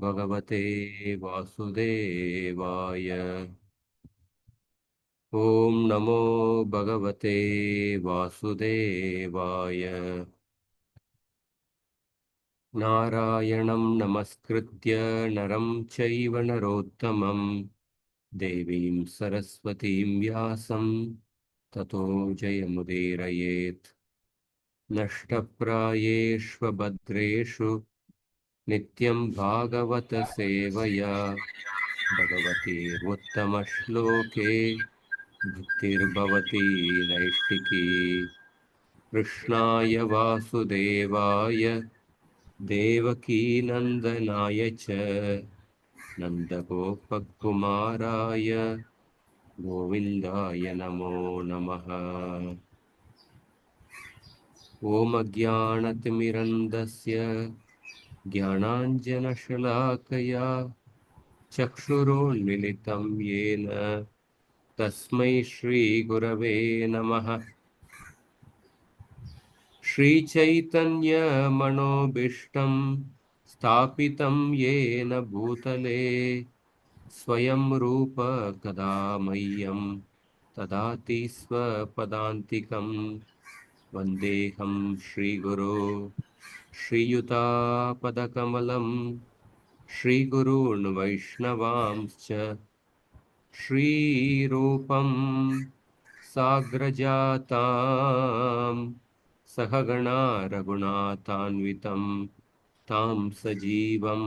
भगवते वासुदेवाय। ॐ नमो भगवते वासुदेवाय। नारायणं नमस्कृत्य नरं चैव नरोत्तमं देवीं सरस्वतीं व्यासं ततो जयमुदीरयेत्। नष्टप्रायेष्वभद्रेषु नित्यं भागवत सेवया भगवतीरुत्तमश्लोके भक्तिर्भवती नैष्टिकी। कृष्णाय वासुदेवाय देवकीनन्दनाय च नन्दगोपकुमाराय गोविन्दाय नमो नमः। ॐ अज्ञानतिमिरन्दस्य ज्ञानाञ्जनशलाकया चक्षुरुन्मिलितं येन तस्मै श्रीगुरवे नमः। श्रीचैतन्यमनोभीष्टं स्थापितं येन भूतले स्वयं रूप कदा मह्यं ददाति स्वपदान्तिकं। वन्देऽहं श्रीगुरो श्रीयुतापदकमलं श्रीगुरून् वैष्णवांश्च श्रीरूपं साग्रजातां सहगणा रघुनाथान्वितं तां सजीवं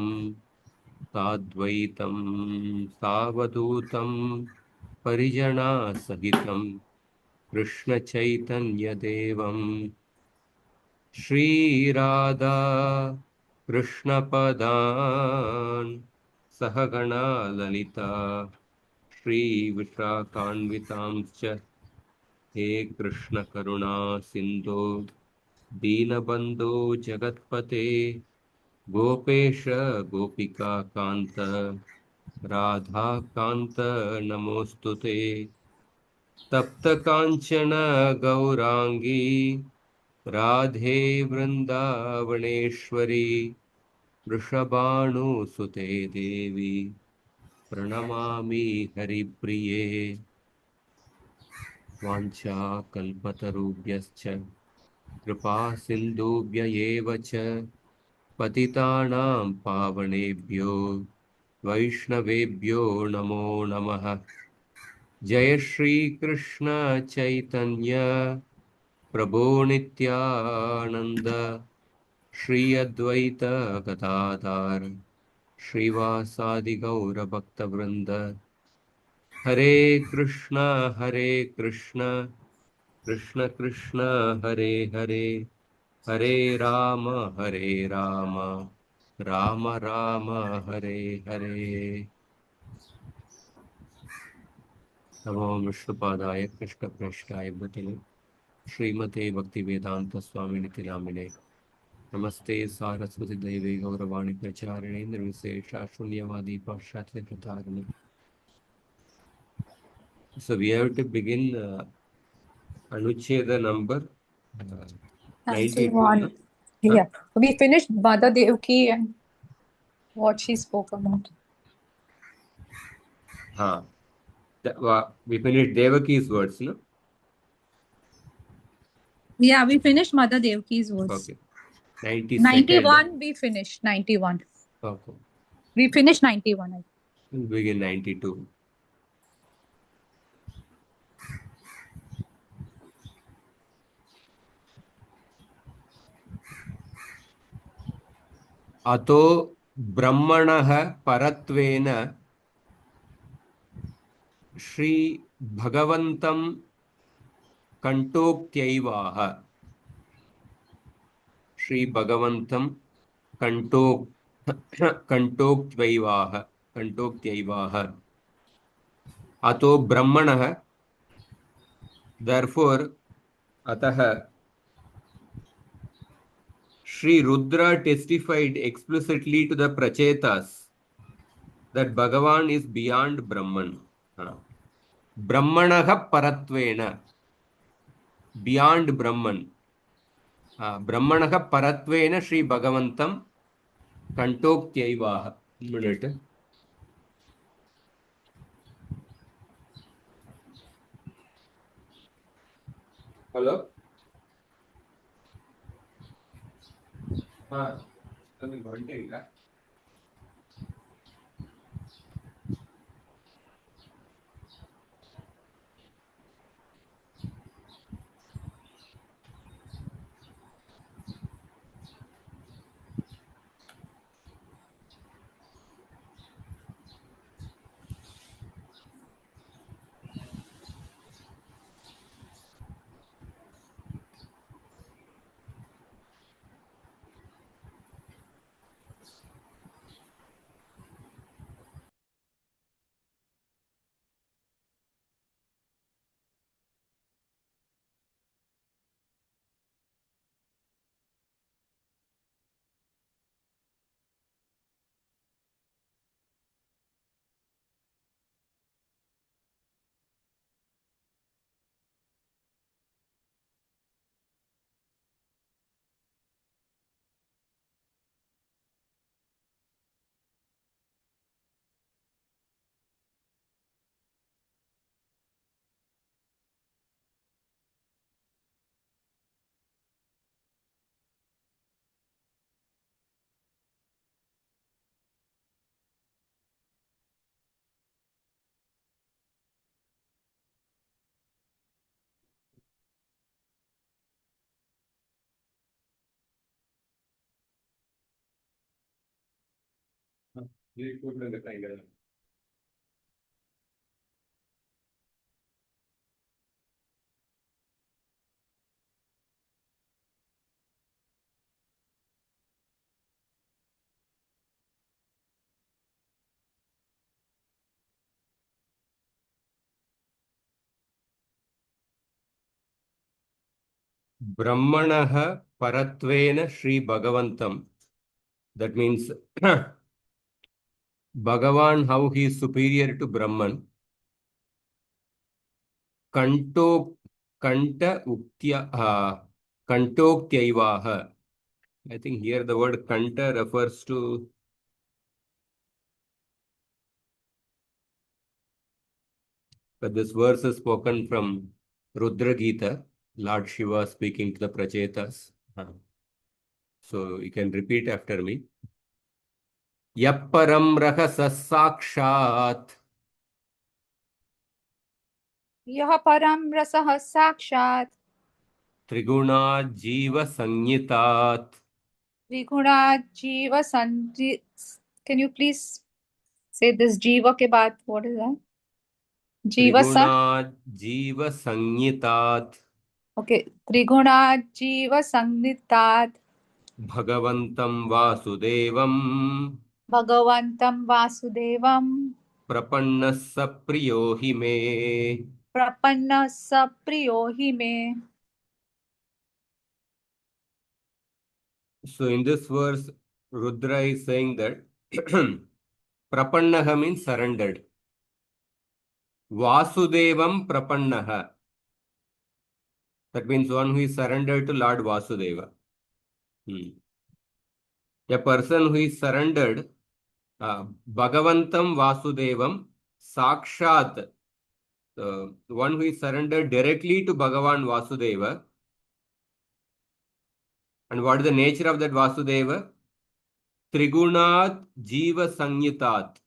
साद्वैतं सावधूतं परिजनासहितं कृष्णचैतन्यदेवं श्रीराधा कृष्णपदान् सहगणा ललिता श्रीविशाखान्वितांश्च हे कृष्ण करुणा सिन्धो दीनबन्धो जगत्पते गोपेश गोपिका कान्त राधा कान्त नमोस्तुते। तप्त कांचन गौरांगी राधे वृंदावनेश्वरी वृषभानुसुते देवी प्रणमामि हरिप्रिये। वाञ्छाकल्पतरुभ्यश्च कृपा सिन्धुभ्य एव च पतितानां पावनेभ्यो वैष्णवेभ्यो नमो नमः। जय श्री कृष्ण चैतन्य प्रभो नित्यानंद श्री अद्वैत गदाधर श्रीवासादि गौर भक्तवृंद। हरे कृष्ण कृष्ण कृष्ण हरे हरे, हरे राम राम राम हरे हरे। नमो विष्णुपादाय कृष्णप्रेष्ठाय भूतले श्रीमते भक्तिवेदांत स्वामी नितिनामिने। नमस्ते सारस्वती देवी गौरवाणी प्रचारिणे निर्विशेषा शून्यवादी पाश्चात्य प्रतारिणे। So we have to begin anuccheda number 92. 91. Yeah. We finished Mother Devaki and what she spoke about. We finished Devaki's words, no? Yeah, we finished Mother Devaki's words. Okay. 92nd. 91 we finished. 91. Okay. We finished 91. We'll begin 92. अतो ब्रह्मणः परत्वेन श्री भगवन्तं कंटोक्त्यैवाह। श्री भगवन्तं कंटोक्त्यैवाह। अतो ब्रह्मणः, therefore अतः Shri Rudra testified explicitly to the Prachetas that Bhagavan is beyond Brahman. Brahmanaha Paratvena, beyond Brahman. Brahmanaha Paratvena Shri Bhagavantam Kantoktyaivah. Minute. Hello? हाँ, तुम्हें घंटे का? हाँ, ये कोड में दिखाएगा। ब्रह्मणः परत्वेन श्री भगवन्तं. That means Bhagavan, how he is superior to Brahman. Kanto, Kanta Uktya, Kantoktyaivah. I think here the word Kanta refers to but this verse is spoken from Rudra Gita, Lord Shiva speaking to the Prachetas. So you can repeat after me. Yapparam rahasa sakshat यः परं रसः साक्षात् triguna jiva sanyitat त्रिगुणात् जीव संजि. Can you please say this जीव के बाद what is that? जीव स. triguna jiva sanyitat Okay, त्रिगुणात् जीव संनितात् bhagavantam vasudevam भगवन्तं वासुदेवं प्रपन्नस्स प्रियो हि मे. प्रपन्नः स प्रियो हि मे. So in this verse, Rudra is saying that prapannaha means surrendered. Vasudevam prapannaha. That means one who is surrendered to Lord Vasudeva. Hmm. A person who is surrendered, Bhagavantam Vasudevam, Sakshat, one who is surrendered directly to Bhagavan Vasudeva. And what is the nature of that Vasudeva? Trigunat Jiva Sanyitat.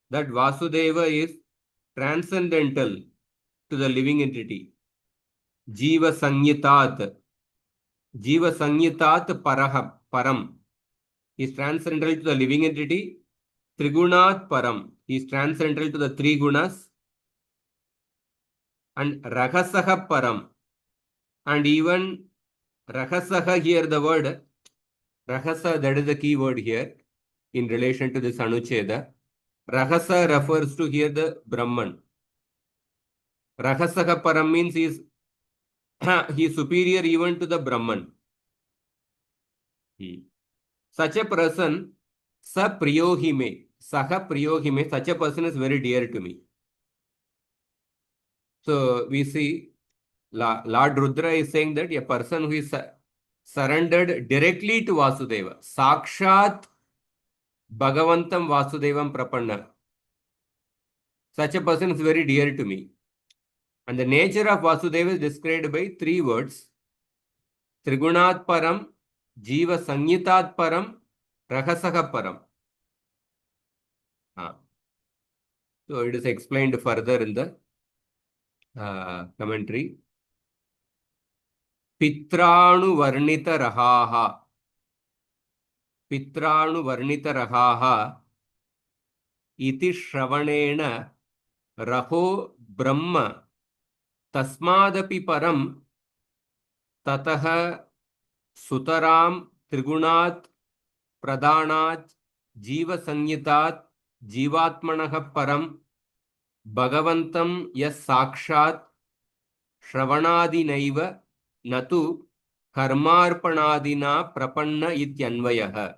That Vasudeva is transcendental to the living entity. Jiva Sanyitat. Jiva Sanyitat Param. He is transcendental to the living entity. Trigunat Param. He is transcendental to the three gunas. And Rahasaha Param. And even Rahasaha here, the word Rahasa, that is the key word here in relation to this anuccheda. Rahasa refers to here the Brahman. Rahasaha Param means he is superior even to the Brahman. Such a person, sa priyohime, saha priyohime, such a person is very dear to me. So we see Lord Rudra is saying that a person who is surrendered directly to Vasudeva, Sakshat Bhagavantam Vasudevam Prapanna. Such a person is very dear to me. And the nature of Vasudeva is described by three words. Trigunat Param, Jiva Sangitat Param, Rahasaka Param. So it is explained further in the commentary. Pitranu Varnita Rahaha. Pitranu Varnita Rahaha. Iti Shravanena Raho Brahma. Tasmadapi Param. Tataha Sutaram Trigunath Pradhanat Jiva Sangitat Jivatmanah Param Bhagavantam Yas Sakshat Shravanadinaiva Natu Karmarpanadina Prapanna Ityanvayah.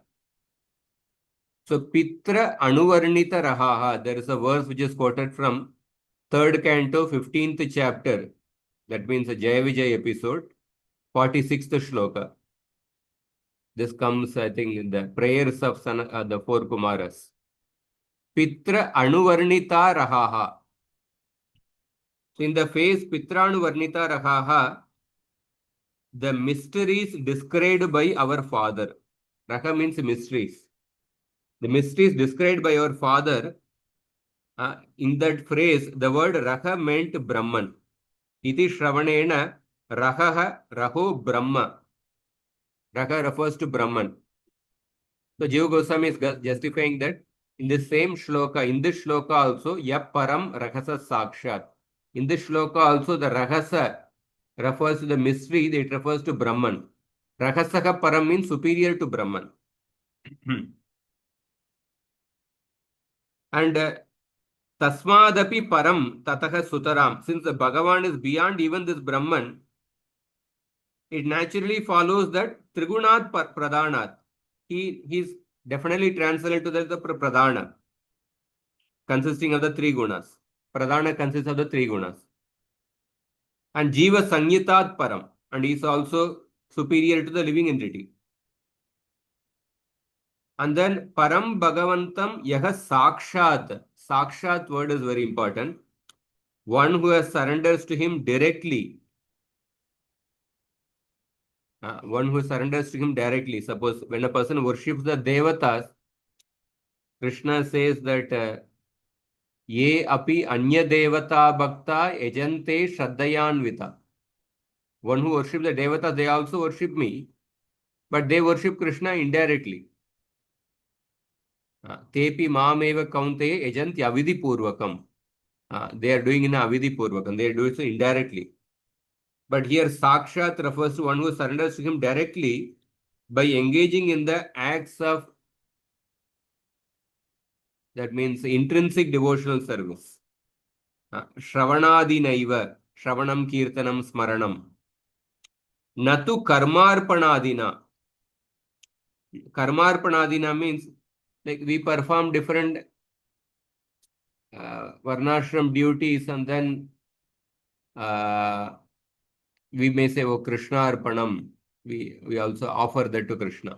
So Pitra Anuvarnita Rahaha, there is a verse which is quoted from 3rd canto, 15th chapter. That means a Jaya Vijay episode, 46th shloka. This comes, I think, in the prayers of the four Kumaras. Pitra Anuvarnita Rahaha. So in the phase Pitra Anuvarnita Rahaha, the mysteries described by our father. Raha means mysteries. The mysteries described by our father, in that phrase, the word Raha meant Brahman. Iti Shravanena Rahaha Raho Brahma. Raha refers to Brahman. So Jiva Goswami is justifying that in the same shloka, in this shloka also, Yap Param Rahasa Sakshat. In this shloka also, the Rahasa refers to the mystery, it refers to Brahman. Rahasaka Param means superior to Brahman. And Tasmadapi Param Tataha Sutaram. Since the Bhagavan is beyond even this Brahman, it naturally follows that Trigunath Pradhanat. He is definitely transcendent to the Pradhana, consisting of the three gunas. Pradhana consists of the three gunas. And Jiva Sangitat Param. And he is also superior to the living entity. And then Param Bhagavantam Yaha Sakshat. Sakshat word is very important. One who has surrenders to him directly. One who surrenders to him directly. Suppose when a person worships the Devatas, Krishna says that Ye api anya devata bhakta ejante shraddhayanvita. One who worships the Devatas, they also worship me, but they worship Krishna indirectly. Tepi mameva kaunte ejanti avidhi purvakam. They are doing in avidhi purvakam. They are doing so indirectly. But here Sakshat refers to one who surrenders to him directly by engaging in the acts of, that means intrinsic devotional service. Shravanadinaiva, Shravanam Kirtanam Smaranam. Natu Karmarpanadina. Karmarpanadina means like we perform different varnashram duties and then we may say, oh, Krishna Arpanam. We also offer that to Krishna.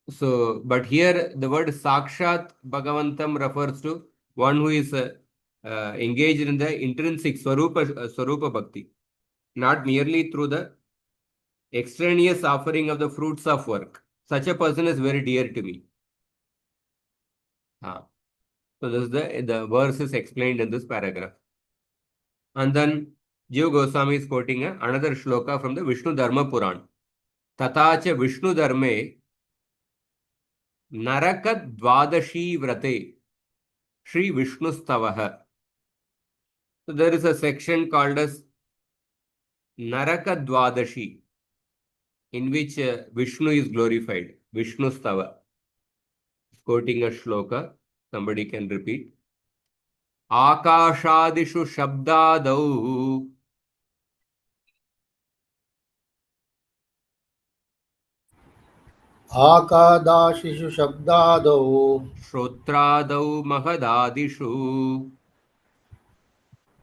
So, but here the word Sakshat Bhagavantam refers to one who is engaged in the intrinsic Swarupa Bhakti, not merely through the extraneous offering of the fruits of work. Such a person is very dear to me. So this is the verse is explained in this paragraph. And then Jiva Goswami is quoting another shloka from the Vishnu Dharma Puran. Tatacha Vishnu Dharme Naraka Dvadashi Vrate Shri Vishnu Stavaha. So there is a section called as Naraka Dvadashi, in which Vishnu is glorified. Vishnu Stava. Quoting a shloka, somebody can repeat. Akashadishu Shabdadau. आकादाशिषु शब्दादौ Shrotradau Mahadadishu.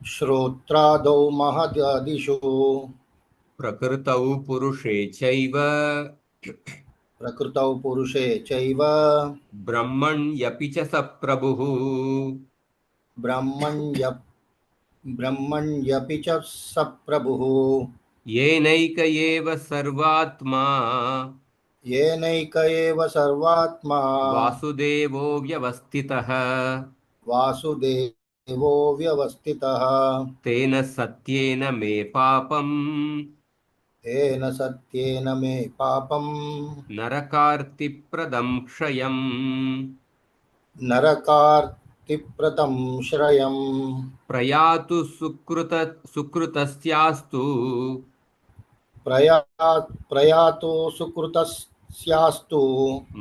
श्रोत्रादौ महदादिषु Prakritau Purushe Chaiva. प्रकृतौ पुरुषे चैव ब्रह्मण्यपि च स प्रभुः ब्रह्मण्य ब्रह्मण्यपि च स प्रभुः येनैक एव सर्वात्मा येनैक एव सर्वात्मा वासुदेवो व्यवस्थितः वासुदेवो व्यवस्थितः तेन सत्येन मे पापम् तेन सत्येन मे पापम् नरकार्तिप्रदं क्षयम् नरकार्तिप्रतं श्रयम् प्रयातु सुकृतस्यास्तु प्रया प्रयातो सुकृतस्यास्तु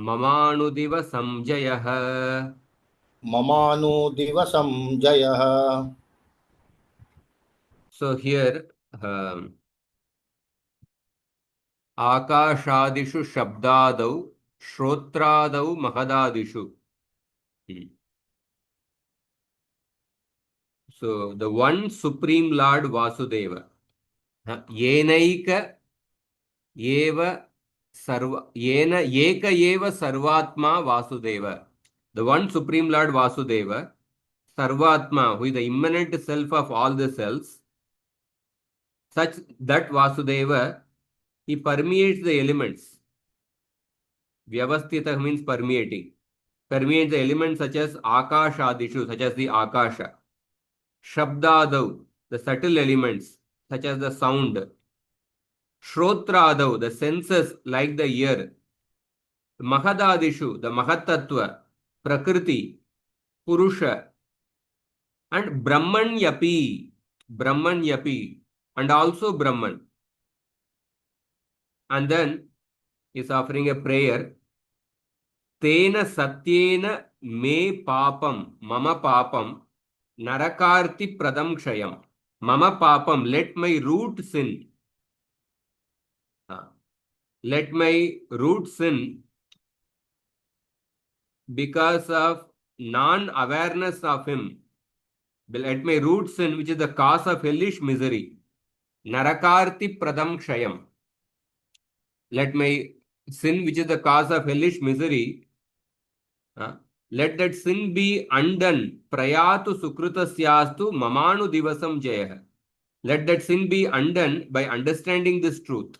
ममानुदिवसं जयः ममानुदिवसं जयः So here आकाशादिषु शब्दादौ श्रोत्रादौ महदादिषु. So the one supreme Lord Vasudeva. Yenaika eva sarva yena eka eva sarvatma Vasudeva. The one supreme Lord Vasudeva, Sarvatma, who is the immanent self of all the selves, such that Vasudeva, he permeates the elements. Vyavastita means permeating. Permeates the elements such as Akashadishu, such as the Akasha. Shabdadav, the subtle elements, such as the sound. Shrotradau, the senses like the ear. Mahadadishu, the Mahatattva, Prakriti, Purusha, and Brahman Yapi, and also Brahman. And then is offering a prayer. Tena satyena me papam, mama papam, narakarti pradam kshayam. Mama papam, let my root sin. Let my root sin, because of non-awareness of him, let my root sin, which is the cause of hellish misery, narakarti pradam kshayam. Let my sin, which is the cause of hellish misery, let that sin be undone. Prayatu sukrutasyastu mamanu divasam jayah. Let that sin be undone by understanding this truth.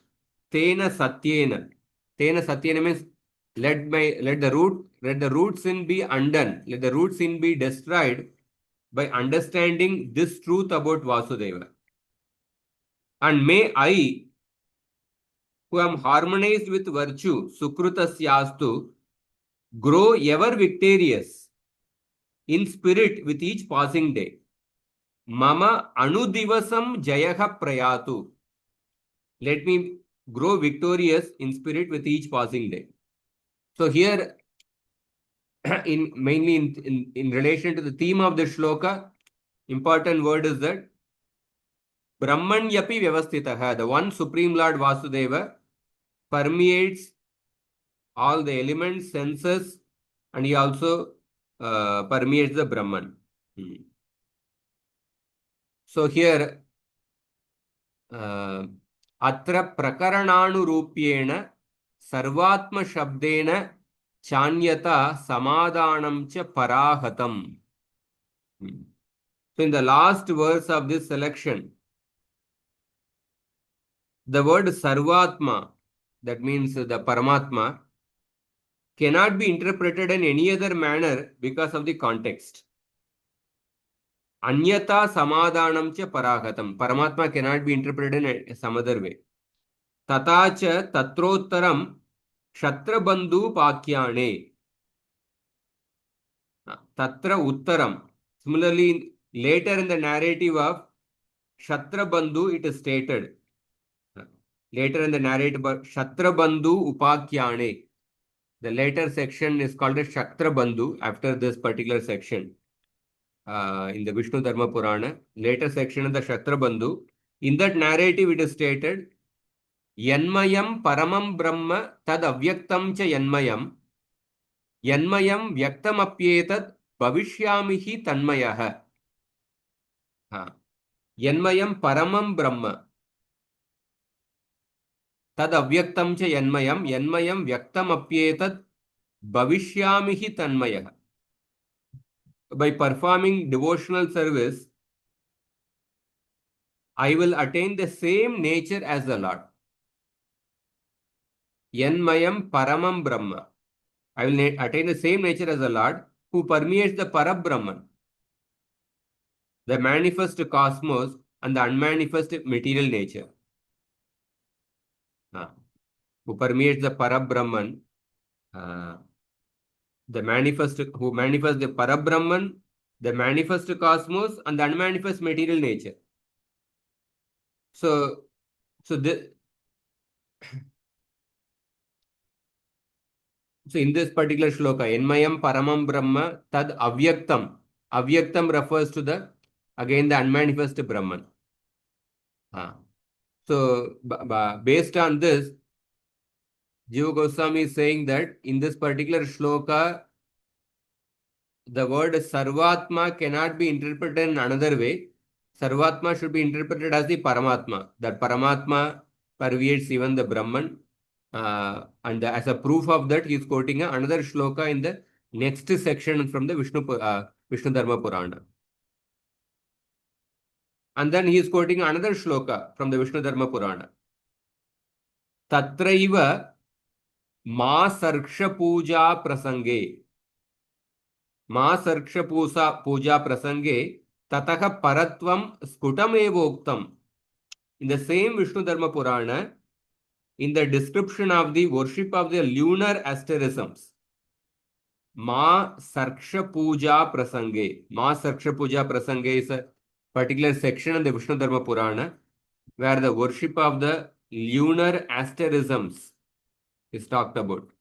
Tena satyena. Tena satyena means let the root sin be undone. Let the root sin be destroyed by understanding this truth about Vasudeva. And may I, who am harmonized with virtue, sukrutasyastu, grow ever victorious in spirit with each passing day. Mama anudivasam jayaha prayatu. Let me grow victorious in spirit with each passing day. So here, mainly in relation to the theme of the shloka, important word is that Brahman yapi vyavastitaha, the one supreme Lord Vasudeva, permeates all the elements, senses, and he also permeates the Brahman. So here, अत्र प्रकरणानुरूप्येण सर्वात्मशब्देन चान्यता समादानं च पराहतम्. So in the last verse of this selection, the word Sarvatma, that means the Paramatma, cannot be interpreted in any other manner because of the context. Anyata Samadhanam cha Parahatam. Paramatma cannot be interpreted in some other way. Tatacha Tatrottaram Kshatrabandhu Pakyane. Tatra Uttaram. Similarly, later in the narrative of Kshatrabandhu, it is stated. Later in the narrative of Kshatrabandhu Upakyane. The later section is called as Kshatrabandhu after this particular section. In the Vishnu Dharma Purana, later section of the Kshatrabandhu. In that narrative, it is stated, Yanmayam Paramam Brahma Tad Avyaktam Cha Yanmayam Yanmayam Vyaktam Apyetat Bhavishyamihi Tanmayaha. Yanmayam Paramam Brahma. tad avyaktam cha yanmayam yanmayam vyaktam apyetat bhavishyami hi tanmayah. By performing devotional service, I will attain the same nature as the Lord. Yanmayam paramam brahma. I will attain the same nature as the Lord who permeates the Parabrahman, the manifest cosmos and the unmanifest material nature. Who permeates the Parabrahman, the manifest, who manifests the Parabrahman, the manifest cosmos and the unmanifest material nature. So in this particular shloka, Enmayam Paramam Brahma Tad Avyaktam. Avyaktam refers to the unmanifest Brahman. So based on this, Jiva Goswami is saying that in this particular shloka, the word Sarvatma cannot be interpreted in another way. Sarvatma should be interpreted as the Paramatma. That Paramatma pervades even the Brahman. And as a proof of that, he is quoting another shloka in the next section from the Vishnu Dharma Purana. And then he is quoting another shloka from the Vishnu Dharma Purana. Tatraiva Ma Sarksha Puja Prasange. Ma Sarksha Puja Prasange Tataha Paratvam Sputam Evoktam. In the same Vishnu Dharma Purana, in the description of the worship of the lunar asterisms, Ma Sarksha Puja Prasange. Ma Sarksha Puja Prasange is a particular section in the Vishnu Dharma Purana where the worship of the lunar asterisms is talked about.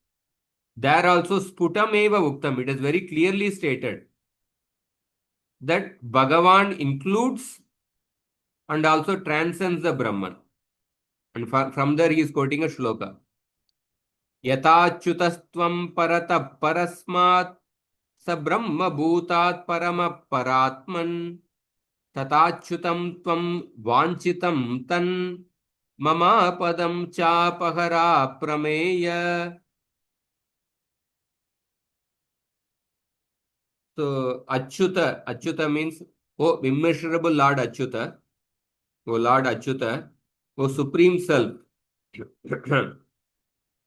There also Sputam Eva Uktam. It is very clearly stated that Bhagavan includes and also transcends the Brahman. And from there he is quoting a shloka. Yatachutastvam parata parasmat sa brahma bhutat parama paratman tatachutam tvam vanchitam tan mama padam cha pahara prameya. So Achyuta means, oh immeasurable Lord Achyuta, oh Lord Achyuta, oh Supreme Self,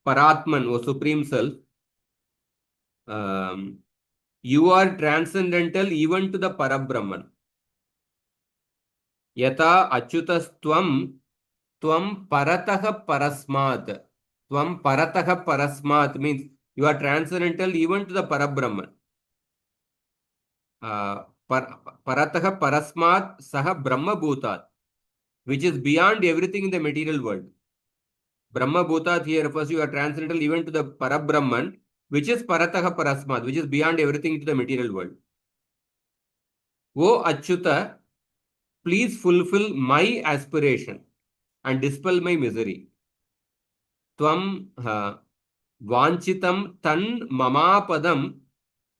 Paratman, oh Supreme Self, you are transcendental even to the Parabrahman. Yata Achyutastvam Tvam Parataha Parasmat. Tvam Parataha Parasmat means you are transcendental even to the Parabrahman. Parataha Parasmat Saha Brahma Bhutat, which is beyond everything in the material world. Brahma Bhutat here refers you are transcendental even to the Parabrahman, which is Parataha Parasmat, which is beyond everything to the material world. O Achyuta, please fulfill my aspiration and dispel my misery. Tvam Vanchitam Tan Mamapadam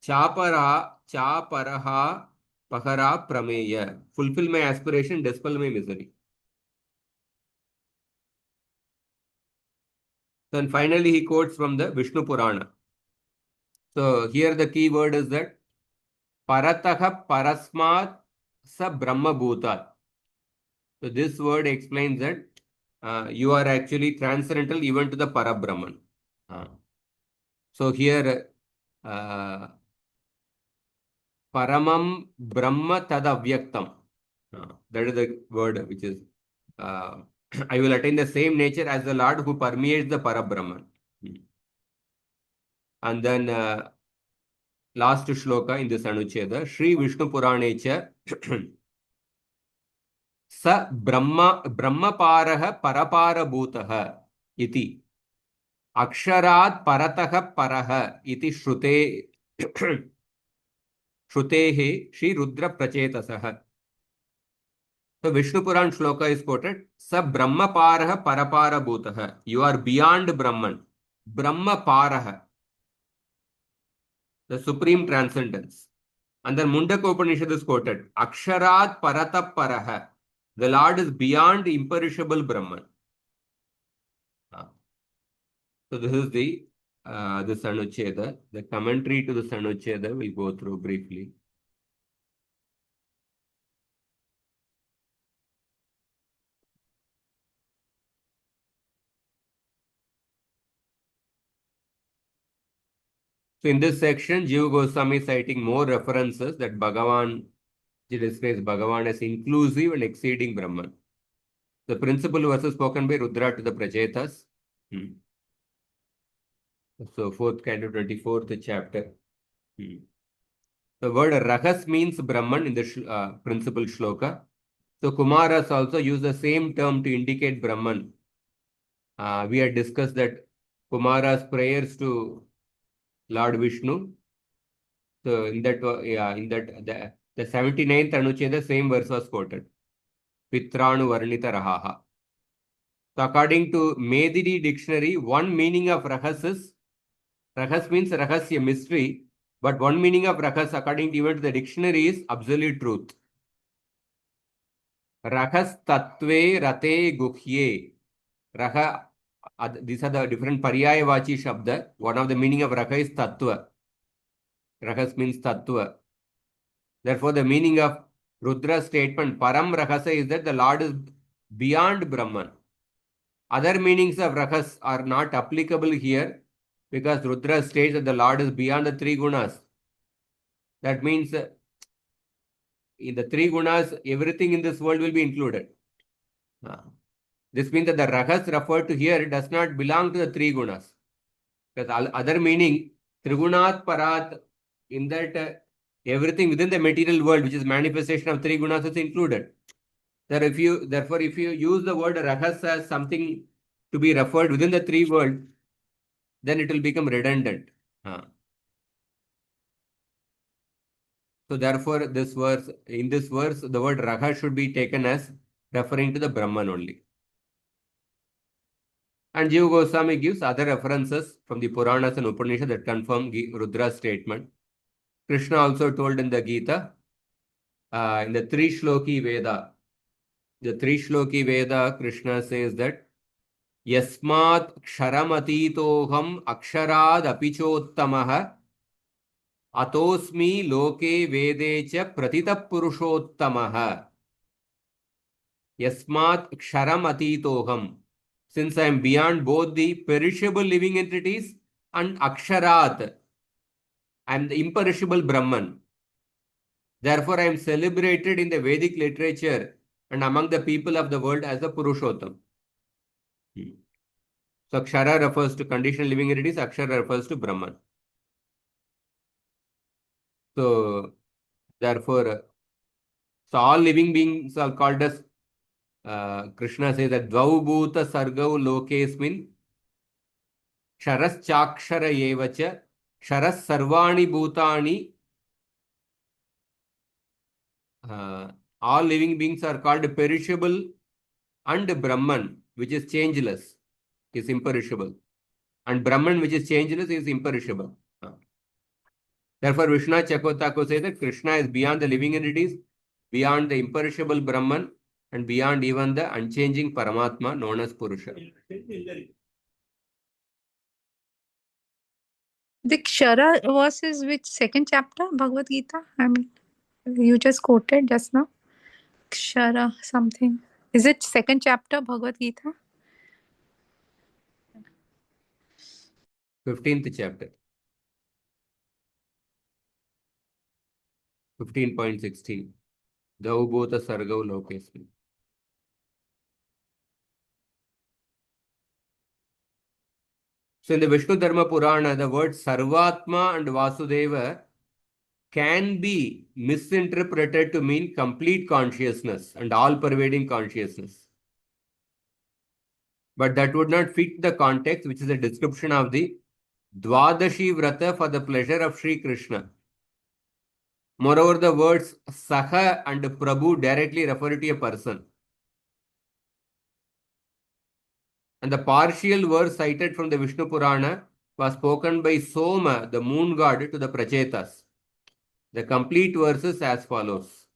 Chaparaha Pahara Prameya. Fulfill my aspiration, dispel my misery. Then finally he quotes from the Vishnu Purana. So here the key word is that Parataha Parasmat Sa Brahma Bhutat. So this word explains that you are actually transcendental even to the Parabrahman. So here Paramam Brahma Tadavyaktam. That is the word which is I will attain the same nature as the Lord who permeates the Parabrahman. And then last shloka in this anuccheda, Sri Vishnu Puranecha Sa Brahmaparaha Parapara Bhutaha iti Aksharat Parataha Paraha iti Shrutehe Shri Rudra Prachetasaha. So Vishnu Puran shloka is quoted, Sa Brahmaparaha Parapara Bhutaha. You are beyond Brahman. Brahmaparaha, the supreme transcendence. And then Mundaka Upanishad is quoted, Aksharat Parataparaha. The Lord is beyond imperishable Brahman. So this is this anuccheda. The commentary to this anuccheda we'll go through briefly. So in this section, Jiva Goswami is citing more references that Bhagavan, he describes Bhagavan as inclusive and exceeding Brahman. The principal verses spoken by Rudra to the Prachetas. So fourth canto, 24th chapter. The word Rahas means Brahman in the principal shloka. So Kumaras also use the same term to indicate Brahman. We had discussed that Kumara's prayers to Lord Vishnu. So in that, the 79th Anucheda, the same verse was quoted. Pitranu Varnita Rahaha. So according to Mediri dictionary, one meaning of Rahas is, Rahas means Rahasya, mystery. But one meaning of Rahas, according to even the dictionary, is absolute truth. Rahas Tattve Rate Guhye. Raha, these are the different Paryayavachi Shabda. One of the meaning of Raha is Tattva. Rahas means Tattva. Therefore, the meaning of Rudra's statement, Param Rahasa, is that the Lord is beyond Brahman. Other meanings of Rahas are not applicable here because Rudra states that the Lord is beyond the three gunas. That means in the three gunas, everything in this world will be included. This means that the Rahas referred to here does not belong to the three gunas. Because other meaning, Trigunath Parat, in that everything within the material world, which is manifestation of three gunas, is included. Therefore, if you use the word Rahas as something to be referred within the three world, then it will become redundant. So therefore, in this verse, the word Raha should be taken as referring to the Brahman only. And Jiva Goswami gives other references from the Puranas and Upanishads that confirm Rudra's statement. Krishna also told in the Gita, in the Three-Shloki Veda, Krishna says that Yasmat ksharam aksharad apichottamah atosmi loke vedecha pratita purushottamah. Yasmat ksharam. Since I am beyond both the perishable living entities and aksharat, I am the imperishable Brahman. Therefore, I am celebrated in the Vedic literature and among the people of the world as a Purushottam. So, Akshara refers to conditional living entities, Akshara refers to Brahman. So, therefore, all living beings are called as, Krishna says that Dvau Bhuta Sargau Lokesmin Ksharas Chakshara Yevacha Ksharas Sarvani Bhutani. All living beings are called perishable, and Brahman, which is changeless, is imperishable. And Brahman, which is changeless, is imperishable. Therefore, Vishnu Chakotaku says that Krishna is beyond the living entities, beyond the imperishable Brahman, and beyond even the unchanging Paramatma known as Purusha. The Kshara verse is which second chapter, Bhagavad Gita? I mean, you just quoted just now. Kshara something. Is it second chapter, Bhagavad Gita? 15th chapter. 15.16. Daubhota Sargau Lokesmi. So in the Vishnu Dharma Purana, the words Sarvatma and Vasudeva can be misinterpreted to mean complete consciousness and all-pervading consciousness. But that would not fit the context, which is a description of the Dvadashi Vrata for the pleasure of Sri Krishna. Moreover, the words Saha and Prabhu directly refer to a person. And the partial verse cited from the Vishnu Purana was spoken by Soma, the moon god, to the Prachetas. The complete verse is as follows.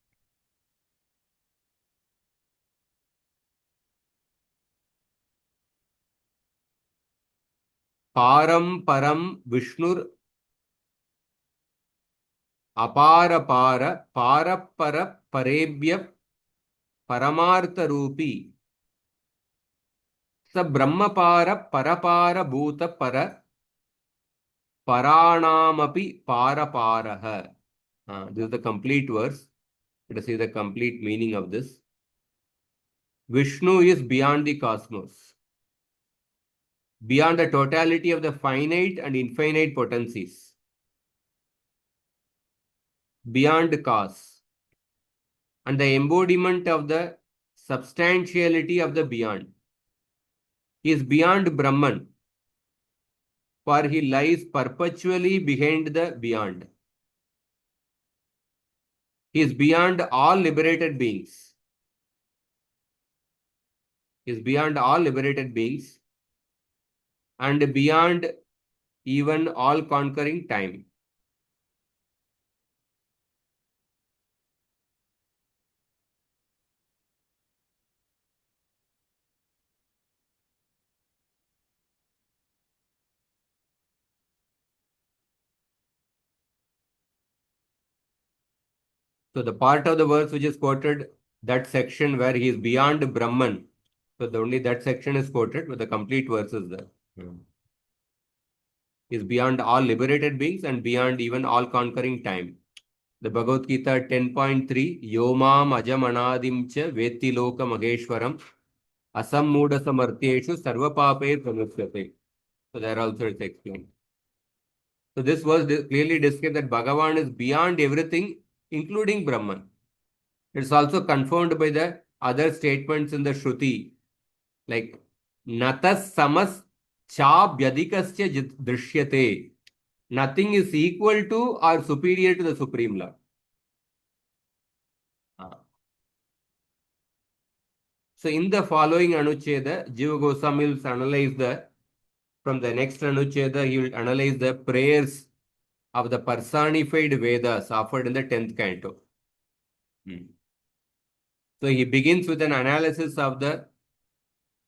Param param Vishnur Aparapara Parapara Parebhya Paramartha Rupi Sa Brahmapara Parapara Bhuta Para Paranamapi Paraparaha. This is the complete verse. Let us see the complete meaning of this. Vishnu is beyond the cosmos, beyond the totality of the finite and infinite potencies, beyond cause, and the embodiment of the substantiality of the beyond. He is beyond Brahman, for he lies perpetually behind the beyond. He is beyond all liberated beings. He is beyond all liberated beings and beyond even all conquering time. So the part of the verse which is quoted, that section where he is beyond Brahman. So only that section is quoted, but the complete verse is there. He is beyond all liberated beings and beyond even all conquering time. The Bhagavad Gita 10.3, Yomam ajamanadim cha veti loka mageshwaram asammuda samartyeshu sarva pape pramusyate. So there also it's explained. So this verse clearly describes that Bhagavan is beyond everything, including Brahman. It's also confirmed by the other statements in the Shruti, like Natas samas chabhyadikasya drishyate. Nothing is equal to or superior to the Supreme Lord. So in the following anuccheda, Jiva Goswami will analyze from the next anuccheda, he will analyze the prayers of the personified Vedas offered in the 10th canto. So he begins with an analysis of the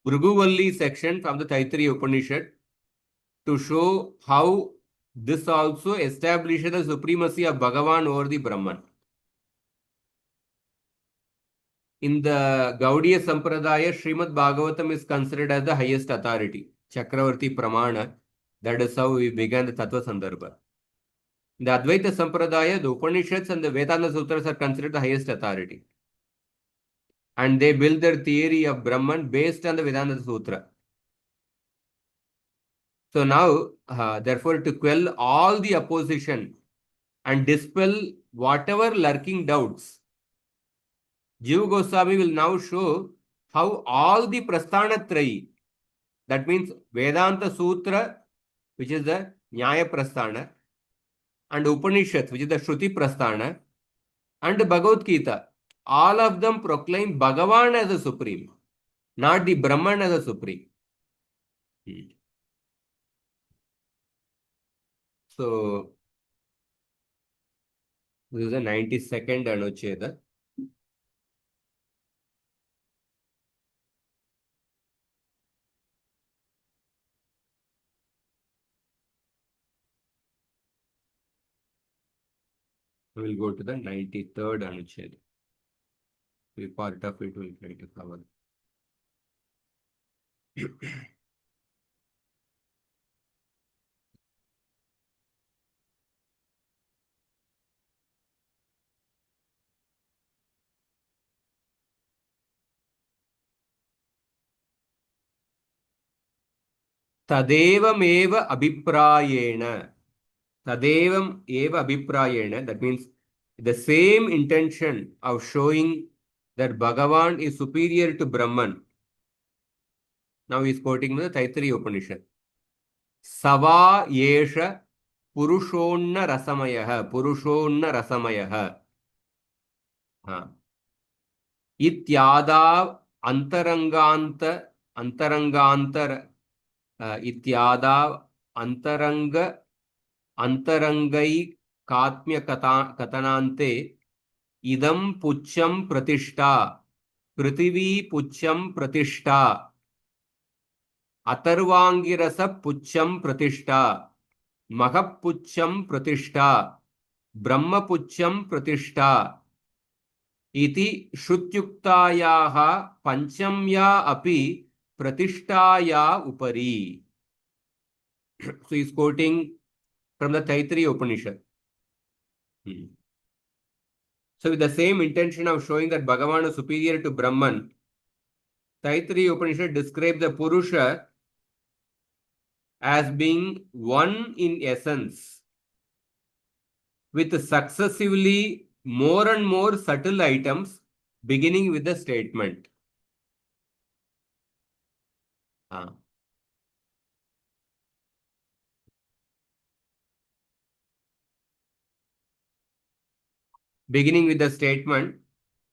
Bhruguvalli section from the Taittiriya Upanishad to show how this also establishes the supremacy of Bhagavan over the Brahman. In the Gaudiya Sampradaya, Srimad Bhagavatam is considered as the highest authority. Chakravarti Pramana, that is how we began the Tattva Sandarbha. In the Advaita Sampradaya, the Upanishads and the Vedanta Sutras are considered the highest authority. And they build their theory of Brahman based on the Vedanta Sutra. So now, therefore, to quell all the opposition and dispel whatever lurking doubts, Jiva Goswami will now show how all the Prasthanatrayi, that means Vedanta Sutra, which is the Nyaya Prasthana, and Upanishads, which is the Shruti Prasthana, and Bhagavad Gita, all of them proclaim Bhagavan as a supreme, not the Brahman as a supreme. So, this is the 92nd Anucheda. We will go to the 93rd Anucheda. We part of it will try to cover. Tadevam eva abhiprayena. Tadevam eva abhiprayena. That means the same intention of showing that Bhagavan is superior to Brahman. Now he is quoting the Taittiriya Upanishad. Sava yesha purushonna rasamayaha. Purushonna rasamayaha. Ityada antaranganta antarangantar ityada antaranga antarangai katmya katanante idam pucham pratishta prithvi pucham pratishta Atarvangirasa pucham pratishtha, Mahapucham pratishtha, Brahma pucham pratishtha, Iti Shrutyuktayaha Panchamya api Pratishtaya upari. So he's quoting from the Taittiriya Upanishad. So with the same intention of showing that Bhagavan is superior to Brahman, Taittiriya Upanishad describes the Purusha as being one in essence, with successively more and more subtle items, beginning with the statement. Beginning with the statement,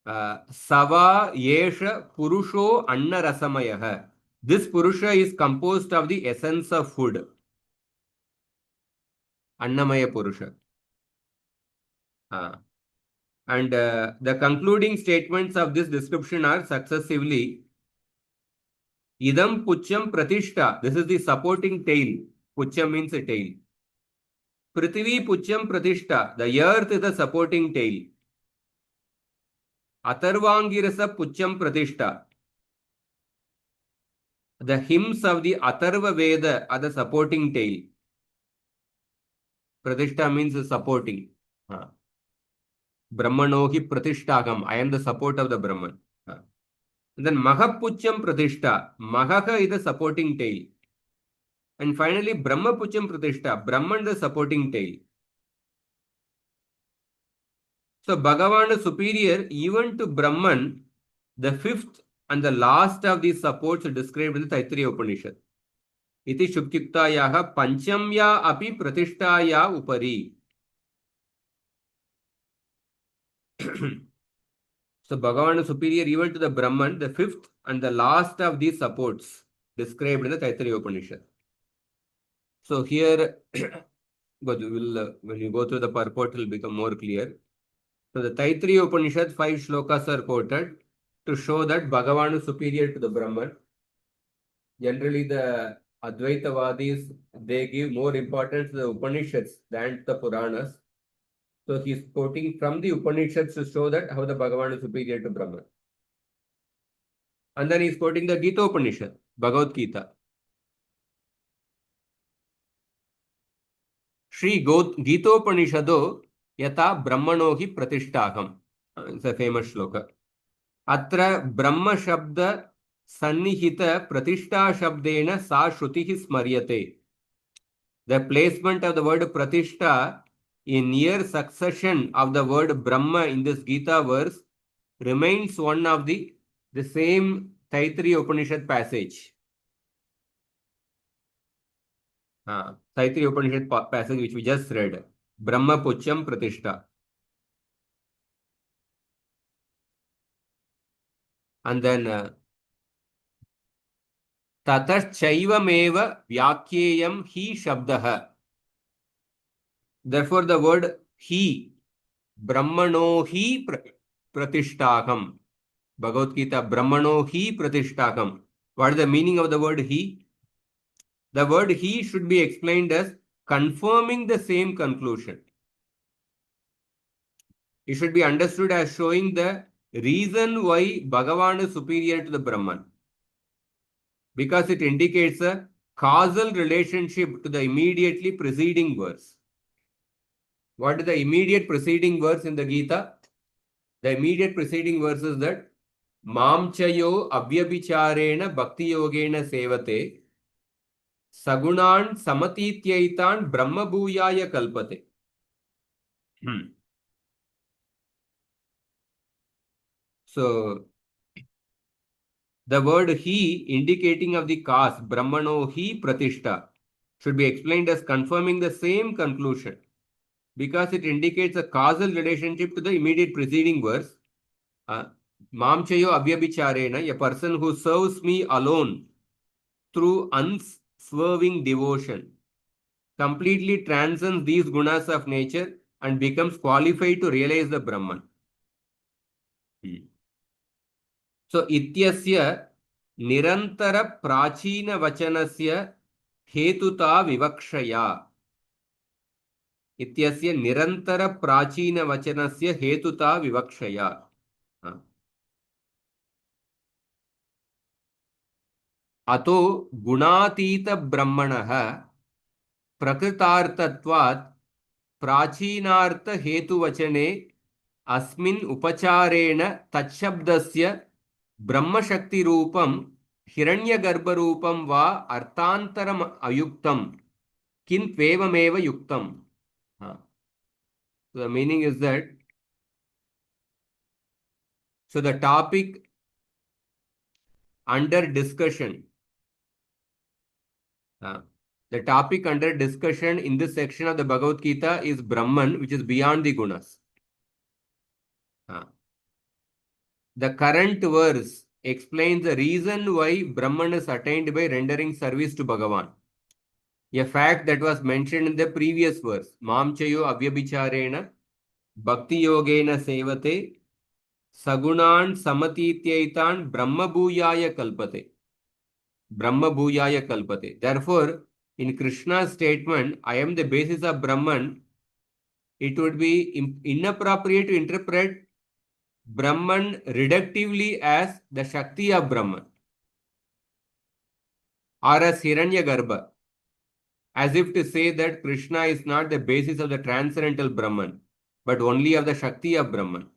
Sava Yesha Purusho Anna Rasamayah. This Purusha is composed of the essence of food. Annamaya Purusha. And the concluding statements of this description are successively Idam Pucham Pratishta. This is the supporting tail. Pucham means a tail. Prithvi Pucham Pratishta. The earth is the supporting tail. Atharvangirasa Pucham Pratishta. The hymns of the Atharva Veda are the supporting tail. Pratishta means supporting. Brahmanohi Pratishtagam. I am the support of the Brahman. Then Mahapucham Pratishta. Mahaka is the supporting tail. And finally, Brahma Pucham Pratishta. Brahman the supporting tail. So Bhagavan is superior even to Brahman, the fifth and the last of these supports described in the Taittiriya Upanishad. Iti Shuktiktayaha Panchamya api Pratishtaya upari. So Bhagavan is superior even to the Brahman, the fifth and the last of these supports described in the Taittiriya Upanishad. So here, when you go through the purport, it will become more clear. So the Taittiriya Upanishad, 5 shlokas are quoted to show that Bhagavan is superior to the Brahman. Generally, the Advaitavadis, they give more importance to the Upanishads than the Puranas. So he is quoting from the Upanishads to show that how the Bhagavan is superior to Brahman. And then he is quoting the Gita Upanishad, Bhagavad Gita. Shri Gita Upanishado Yata Brahmanohi Pratishtaham. It's a famous shloka. Atra Brahma Shabda Sannihita Pratishta Shabdena Sa Shrutihi Smaryate. The placement of the word Pratishta in near succession of the word Brahma in this Gita verse remains one of the same Taittiriya Upanishad passage. Taittiriya Upanishad passage which we just read. Brahma Pucham Pratishta. And then Tataschaivam Vyakyeyam Hi Shabdaha. Therefore, the word He, Brahmano Hi Pratishtaham. Bhagavad Gita, Brahmano Hi Pratishtaham. What is the meaning of the word He? The word He should be explained as confirming the same conclusion. It should be understood as showing the reason why Bhagavan is superior to the Brahman. Because it indicates a causal relationship to the immediately preceding verse. What is the immediate preceding verse in the Gita? The immediate preceding verse is that Mamchayo Abhyabhicharena Bhakti Yogena Sevate Sagunan Samatityaitan Brahma Bhuyaya Kalpate. So, the word He indicating of the cause, Brahmano Hi Pratishta, should be explained as confirming the same conclusion because it indicates a causal relationship to the immediate preceding verse. Mamchayo Abhyabhicharena, a person who serves me alone through unswerving devotion, completely transcends these gunas of nature and becomes qualified to realize the Brahman. So, Ityasya निरंतर प्राचीन वचनस्य हेतुता विवक्षया इत्यस्य निरंतर प्राचीन वचनस्य हेतुता विवक्षया अतो गुणातीत ब्रह्मणः प्रकृतार्थत्वात् प्राचीनार्थ हेतुवचने अस्मिन् उपचारेण तच्छब्दस्य ब्रह्मशक्तिरूपं हिरण्यगर्भरूपं वा अर्थान्तरम् अयुक्तं किन्त्वेवमेव युक्तम्. The meaning is that, so the topic under discussion, the topic under discussion in this section of the Bhagavad Gita is Brahman, which is beyond the gunas. The current verse explains the reason why Brahman is attained by rendering service to Bhagavan. A fact that was mentioned in the previous verse. Mam chayo avyabhicharena bhakti yogena sevate sagunan samatityaitan brahma bhuyaya kalpate. Brahma bhuyaya kalpate. Therefore, in Krishna's statement, I am the basis of Brahman, it would be inappropriate to interpret Brahman reductively as the Shakti of Brahman or as Hiranyagarbha, as if to say that Krishna is not the basis of the transcendental Brahman, but only of the Shakti of Brahman.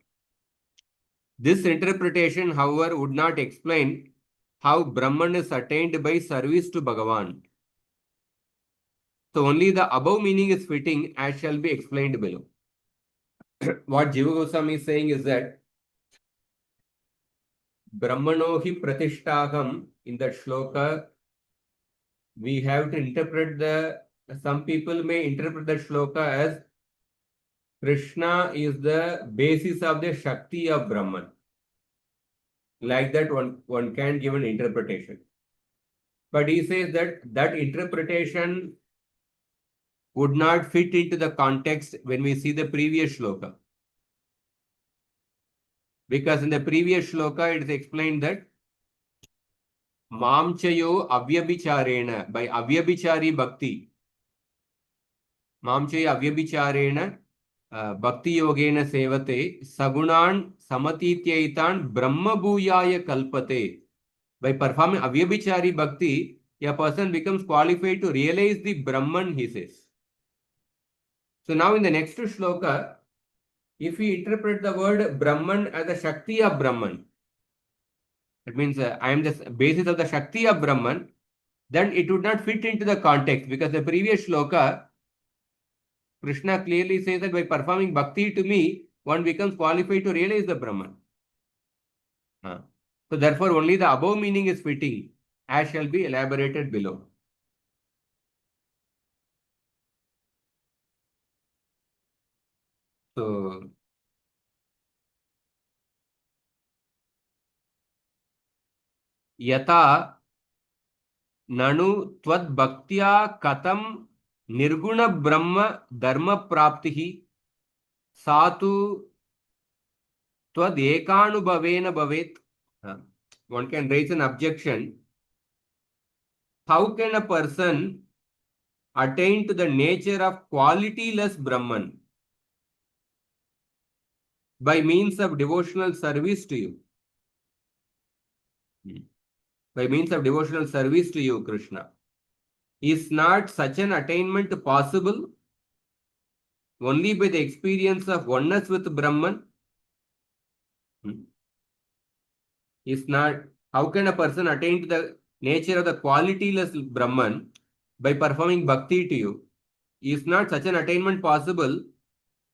This interpretation, however, would not explain how Brahman is attained by service to Bhagavan. So only the above meaning is fitting, as shall be explained below. What Jiva Goswami is saying is that Brahmano hi pratishtaham, in that shloka, we have to interpret some people may interpret the shloka as Krishna is the basis of the Shakti of Brahman. Like that, one can give an interpretation. But he says that that interpretation would not fit into the context when we see the previous shloka. Because in the previous shloka, it is explained that Mamchayo avyabhicharena, by avyabhichari bhakti, Mamchayo avyabhicharena bhakti yogena sevate sagunan samatityaitan brahma bhuyaya kalpate. By performing avyabhichari bhakti, a person becomes qualified to realize the Brahman, he says. So now in the next shloka, if we interpret the word Brahman as the Shakti of Brahman, it means I am the basis of the Shakti of Brahman, then it would not fit into the context, because the previous shloka, Krishna clearly says that by performing bhakti to me, one becomes qualified to realize the Brahman. So therefore only the above meaning is fitting, as shall be elaborated below. So yata nanu tvad bhaktya katam nirguna brahma dharma praptihi satu tvad ekanubhavena bhavet. One can raise an objection. How can a person attain to the nature of qualityless Brahman by means of devotional service to you? By means of devotional service to you, Krishna. Is not such an attainment possible only by the experience of oneness with Brahman? Is not, how can a person attain to the nature of the qualityless Brahman by performing bhakti to you? Is not such an attainment possible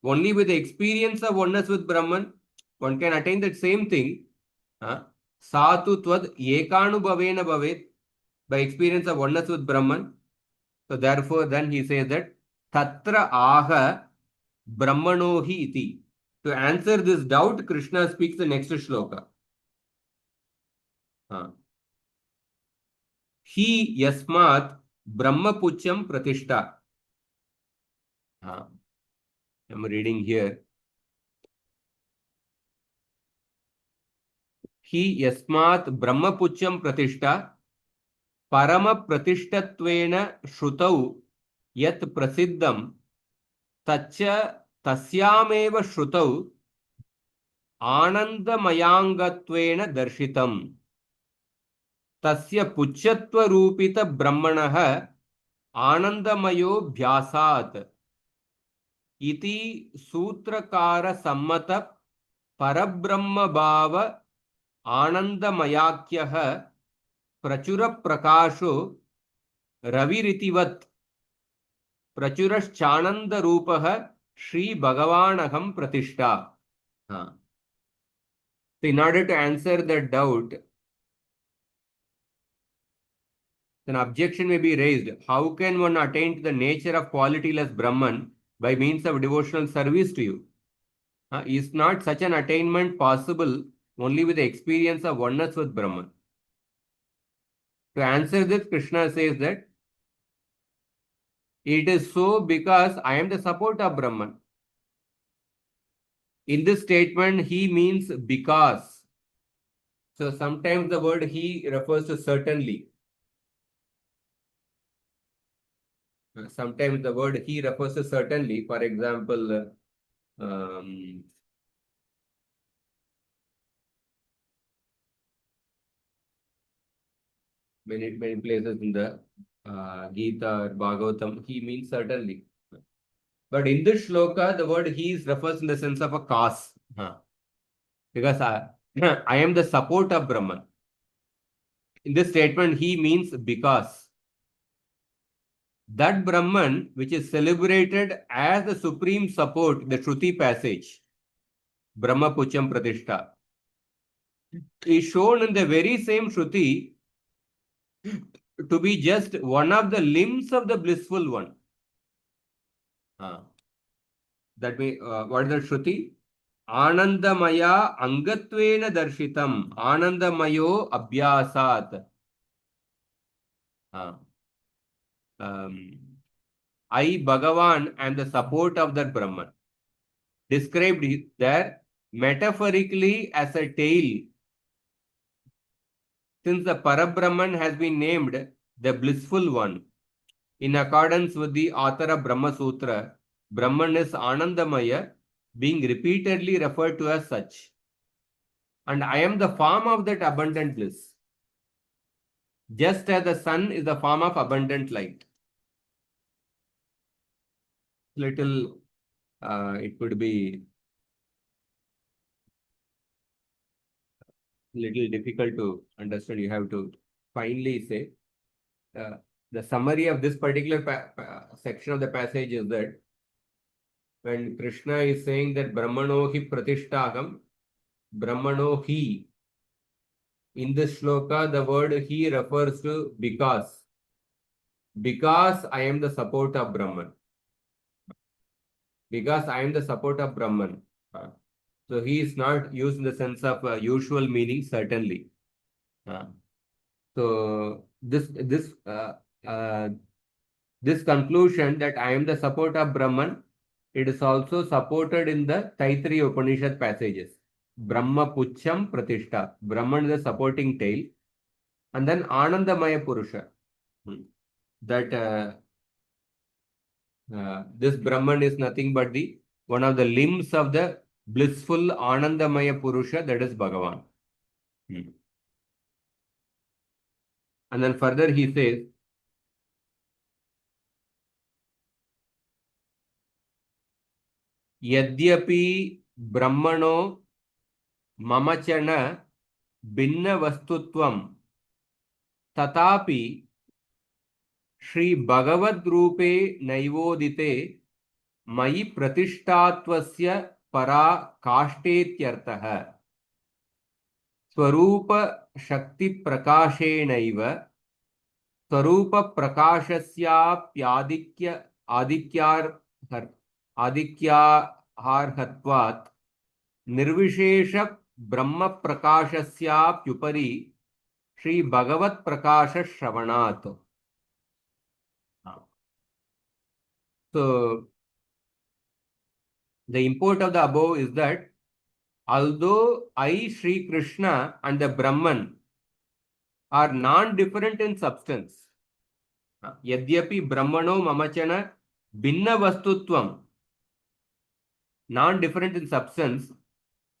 only with the experience of oneness with Brahman? One can attain that same thing. Satu tvad ekanubhavena bhavet, by experience of oneness with Brahman. So therefore then he says that tatra aha brahmanohi iti. To answer this doubt, Krishna speaks the next shloka. He yasmat brahmapucham pratishta. I'm reading here. हि यस्मात् ब्रह्मपुच्छं प्रतिष्ठा परम प्रतिष्ठत्वेन श्रुतौ यत् प्रसिद्धं तच्च तस्यामेव श्रुतौ आनन्दमयांगत्वेन दर्शितम् तस्य पुच्छत्वरूपित ब्रह्मणः आनन्दमयोऽभ्यासात् इति सूत्रकार सम्मत परब्रह्म भाव आनन्दमयाख्यः प्रचुर प्रकाशो रविरितिवत् प्रचुरश्चानंद रूपः श्री भगवानहं प्रतिष्ठा. So in order to answer the doubt, an objection may be raised. How can one attain to the nature of qualityless Brahman by means of devotional service to you? Is not such an attainment possible only with the experience of oneness with Brahman? To answer this, Krishna says that it is so because I am the support of Brahman. In this statement, he means because. So sometimes the word he refers to certainly. Sometimes the word he refers to certainly. For example, many places in the Gita or Bhagavatam, he means certainly. But in this shloka, the word he refers in the sense of a cause. Because I am the support of Brahman. In this statement, he means because. That Brahman, which is celebrated as the supreme support, the Shruti passage, Brahma Pucham Pratishtha, is shown in the very same Shruti to be just one of the limbs of the blissful one. That means, what is the Shruti? Anandamaya angatvena darshitam. Anandamayo abhyasat. I, Bhagavan, am the support of that Brahman. Described there metaphorically as a tail. Since the Parabrahman has been named the blissful one, in accordance with the author of Brahma Sutra, Brahman is Anandamaya, being repeatedly referred to as such. And I am the form of that abundant bliss. Just as the sun is the form of abundant light. Little, it could be little difficult to understand. You have to finally say. The summary of this particular section of the passage is that when Krishna is saying that Brahmano hi pratishtagam, Brahmano hi, in this shloka, the word he refers to because. Because I am the support of Brahman. Because I am the support of Brahman. So he is not used in the sense of usual meaning, certainly. So this conclusion that I am the support of Brahman, it is also supported in the Taittiriya Upanishad passages. Brahma Pucham Pratishtha. Brahman is the supporting tail. And then Anandamaya Purusha. That this Brahman is nothing but the one of the limbs of the blissful Anandamaya Purusha, that is Bhagavan. And then further he says, Yadyapi Brahmano Mamachana Binna Vastutvam Tatapi Shri Bhagavad Rupe Naivodite Mai Pratishtatvasya Para Kashtethyartah Swarupa Shakti Prakashenaiva Swarupa Prakashasyapyadikya Adikyaharhatvat Nirvishesha Brahma Prakashasyapyupari Shri Bhagavat Prakasha Shravanat. So, the import of the above is that although I, Sri Krishna, and the Brahman are non-different in substance. Yadyapi Brahmano Mamachana Binna Vastutvam, non-different in substance,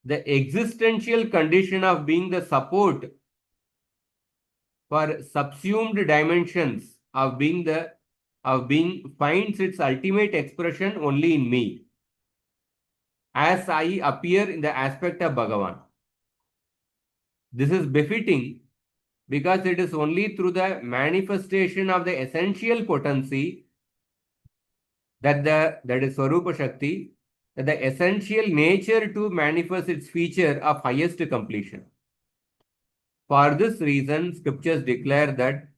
the existential condition of being the support for subsumed dimensions of being finds its ultimate expression only in me, as I appear in the aspect of Bhagavan. This is befitting because it is only through the manifestation of the essential potency that is Swarupa Shakti, that the essential nature to manifest its feature of highest completion. For this reason, scriptures declare that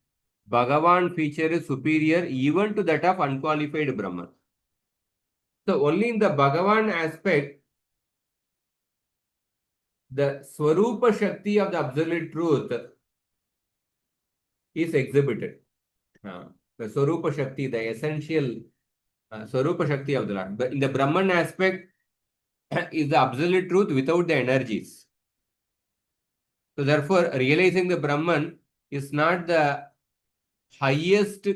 Bhagavan feature is superior even to that of unqualified Brahman. So only in the Bhagavan aspect, the Swarupa Shakti of the Absolute Truth is exhibited. The Swarupa Shakti, the essential Swarupa Shakti of the Lord. But in the Brahman aspect is the Absolute Truth without the energies. So therefore, realizing the Brahman is not the highest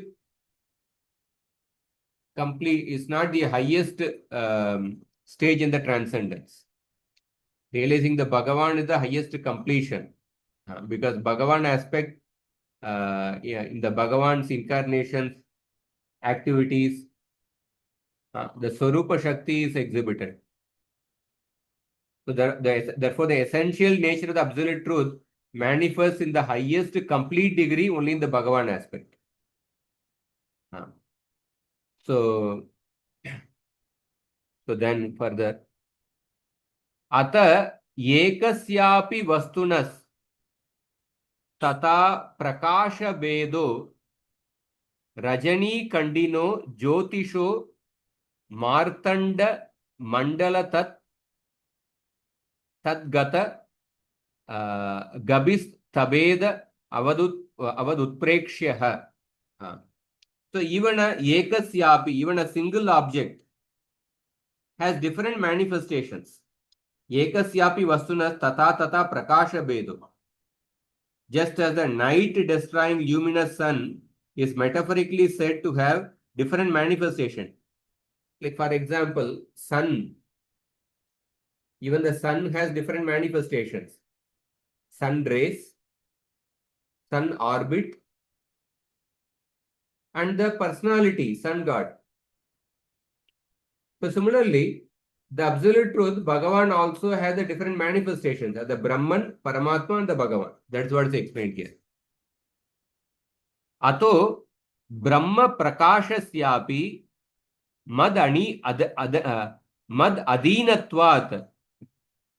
stage in the transcendence. Realizing the Bhagavan is the highest completion. Because Bhagavan aspect, in the Bhagavan's incarnations, activities, the Swarupa Shakti is exhibited. So therefore, the essential nature of the Absolute Truth manifests in the highest complete degree only in the Bhagavan aspect. So then further, Ata ekasyapi vastunas tata prakasha vedo rajani kandino jyotisho martanda mandala tadgata gabis tabeda avadutprekshyah. So even a ekasyapi, even a single object has different manifestations. Ekasyapi vastunas tata prakasha bedo. Just as the night destroying luminous sun is metaphorically said to have different manifestation. Like for example, sun. Even the sun has different manifestations. Sun rays, sun orbit, and the personality, sun god. So similarly, the Absolute Truth, Bhagavan also has the different manifestations, the Brahman, Paramatma, and the Bhagavan. That's what is explained here. Ato Brahma Prakashasyapi mad adinatvat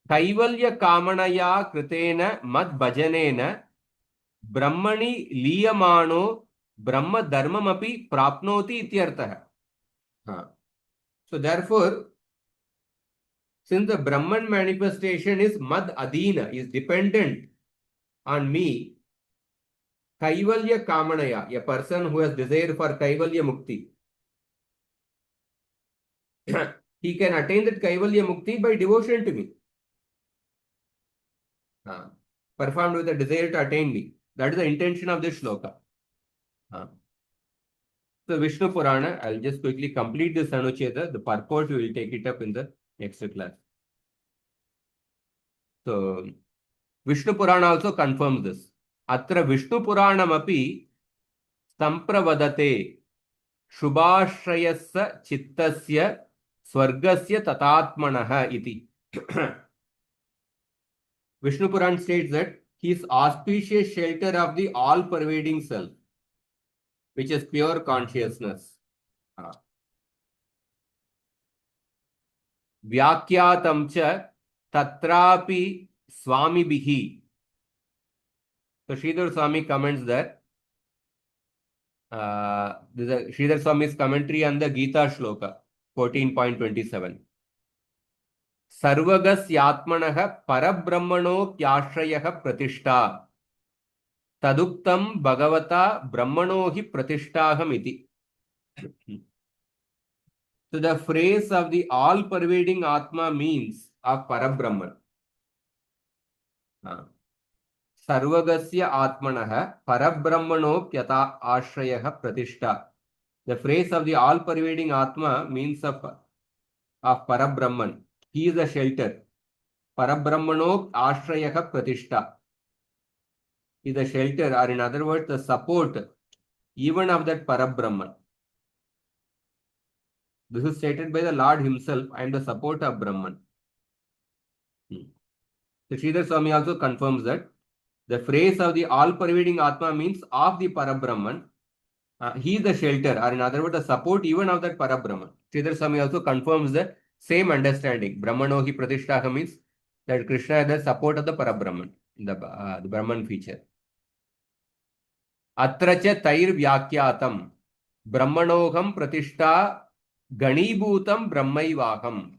Kaivalya Kamanaya Kritena mad bhajanena Brahmani liyamano Brahma dharmamapi prapnoti ityartah. So therefore, since the Brahman manifestation is mad adina, is dependent on me, Kaivalya Kamanaya, a person who has desire for Kaivalya Mukti, he can attain that Kaivalya Mukti by devotion to me. Performed with a desire to attain me. That is the intention of this shloka. So Vishnu Purana, I'll just quickly complete this anuccheda. The purport we will take it up in the next class. So Vishnu Purana also confirms this. Atra Vishnu Puranam api sampravadate shubhashrayasya chittasya swargasya tatatmanaha iti. Vishnu Puran states that he is auspicious shelter of the all-pervading self, which is pure consciousness. Vyakyatam cha tatrapi swamibhihi. So Sridhar Swami comments that this is Sridhar Swami's commentary on the Gita Shloka 14.27. Sarvagasya parabrahmano pyashrayah pratishta taduktam bhagavata brahmano hi pratishtaham iti. So the phrase of the all-pervading Atma means of Parabrahman. Sarvagasya Atmanah Parabrahmanopyata Ashrayah Pratishtha. The phrase of the all-pervading Atma means of Parabrahman. He is a shelter. Parabrahmanop Ashrayah Pratishtha is a shelter, or in other words, the support even of that Parabrahman. This is stated by the Lord himself. I am the support of Brahman. So Sridhar Swami also confirms that the phrase of the all-pervading Atma means of the Parabrahman. He is the shelter, or in other words, the support even of that Parabrahman. Sridhar Swami also confirms the same understanding. Brahmanohi Pratishtha means that Krishna is the support of the Parabrahman, the Brahman feature. Atracha Tair Vyakyatam Brahmanoham Pratishtha Ganibhutam Brahmaivaham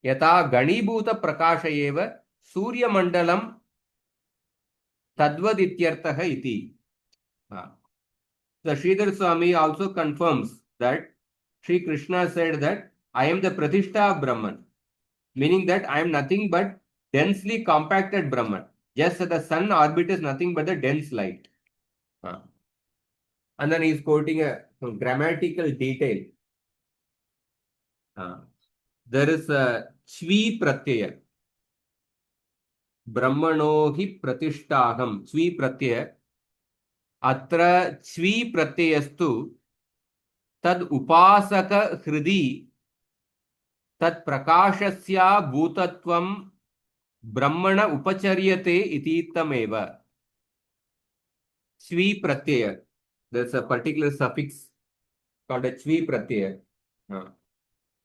Yata Ganibhuta Prakashayeva Surya Mandalam Tadvadityartha iti. The Sridhar Swami also confirms that Sri Krishna said that I am the Pratishtha of Brahman, meaning that I am nothing but densely compacted Brahman. Just as the sun orbit is nothing but the dense light. And then he is quoting a grammatical detail. There is a Chvi Pratyaya. Brahmanohi Pratishtaham. Chvi Pratyaya. Atra Chvi Pratyayastu Tad Upasaka Hridi Tat Prakashasya Bhutatvam Brahmana Upacharyate Ititameva. Chvi Pratyaya. There's a particular suffix called a Chvi Pratyaya.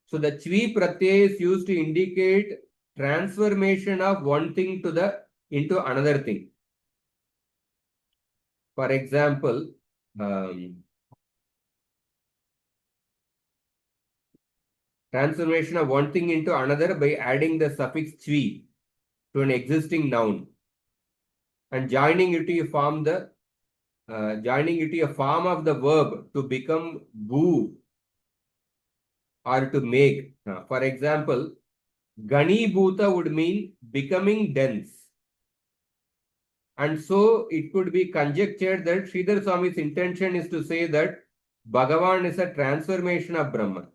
So the Chvi Pratyaya is used to indicate transformation of one thing into another thing. For example, transformation of one thing into another by adding the suffix Chvi to an existing noun and joining it to a form of the verb to become bhu or to make. For example, Gani Bhuta would mean becoming dense. And so it could be conjectured that Sridhar Swami's intention is to say that Bhagavan is a transformation of Brahman.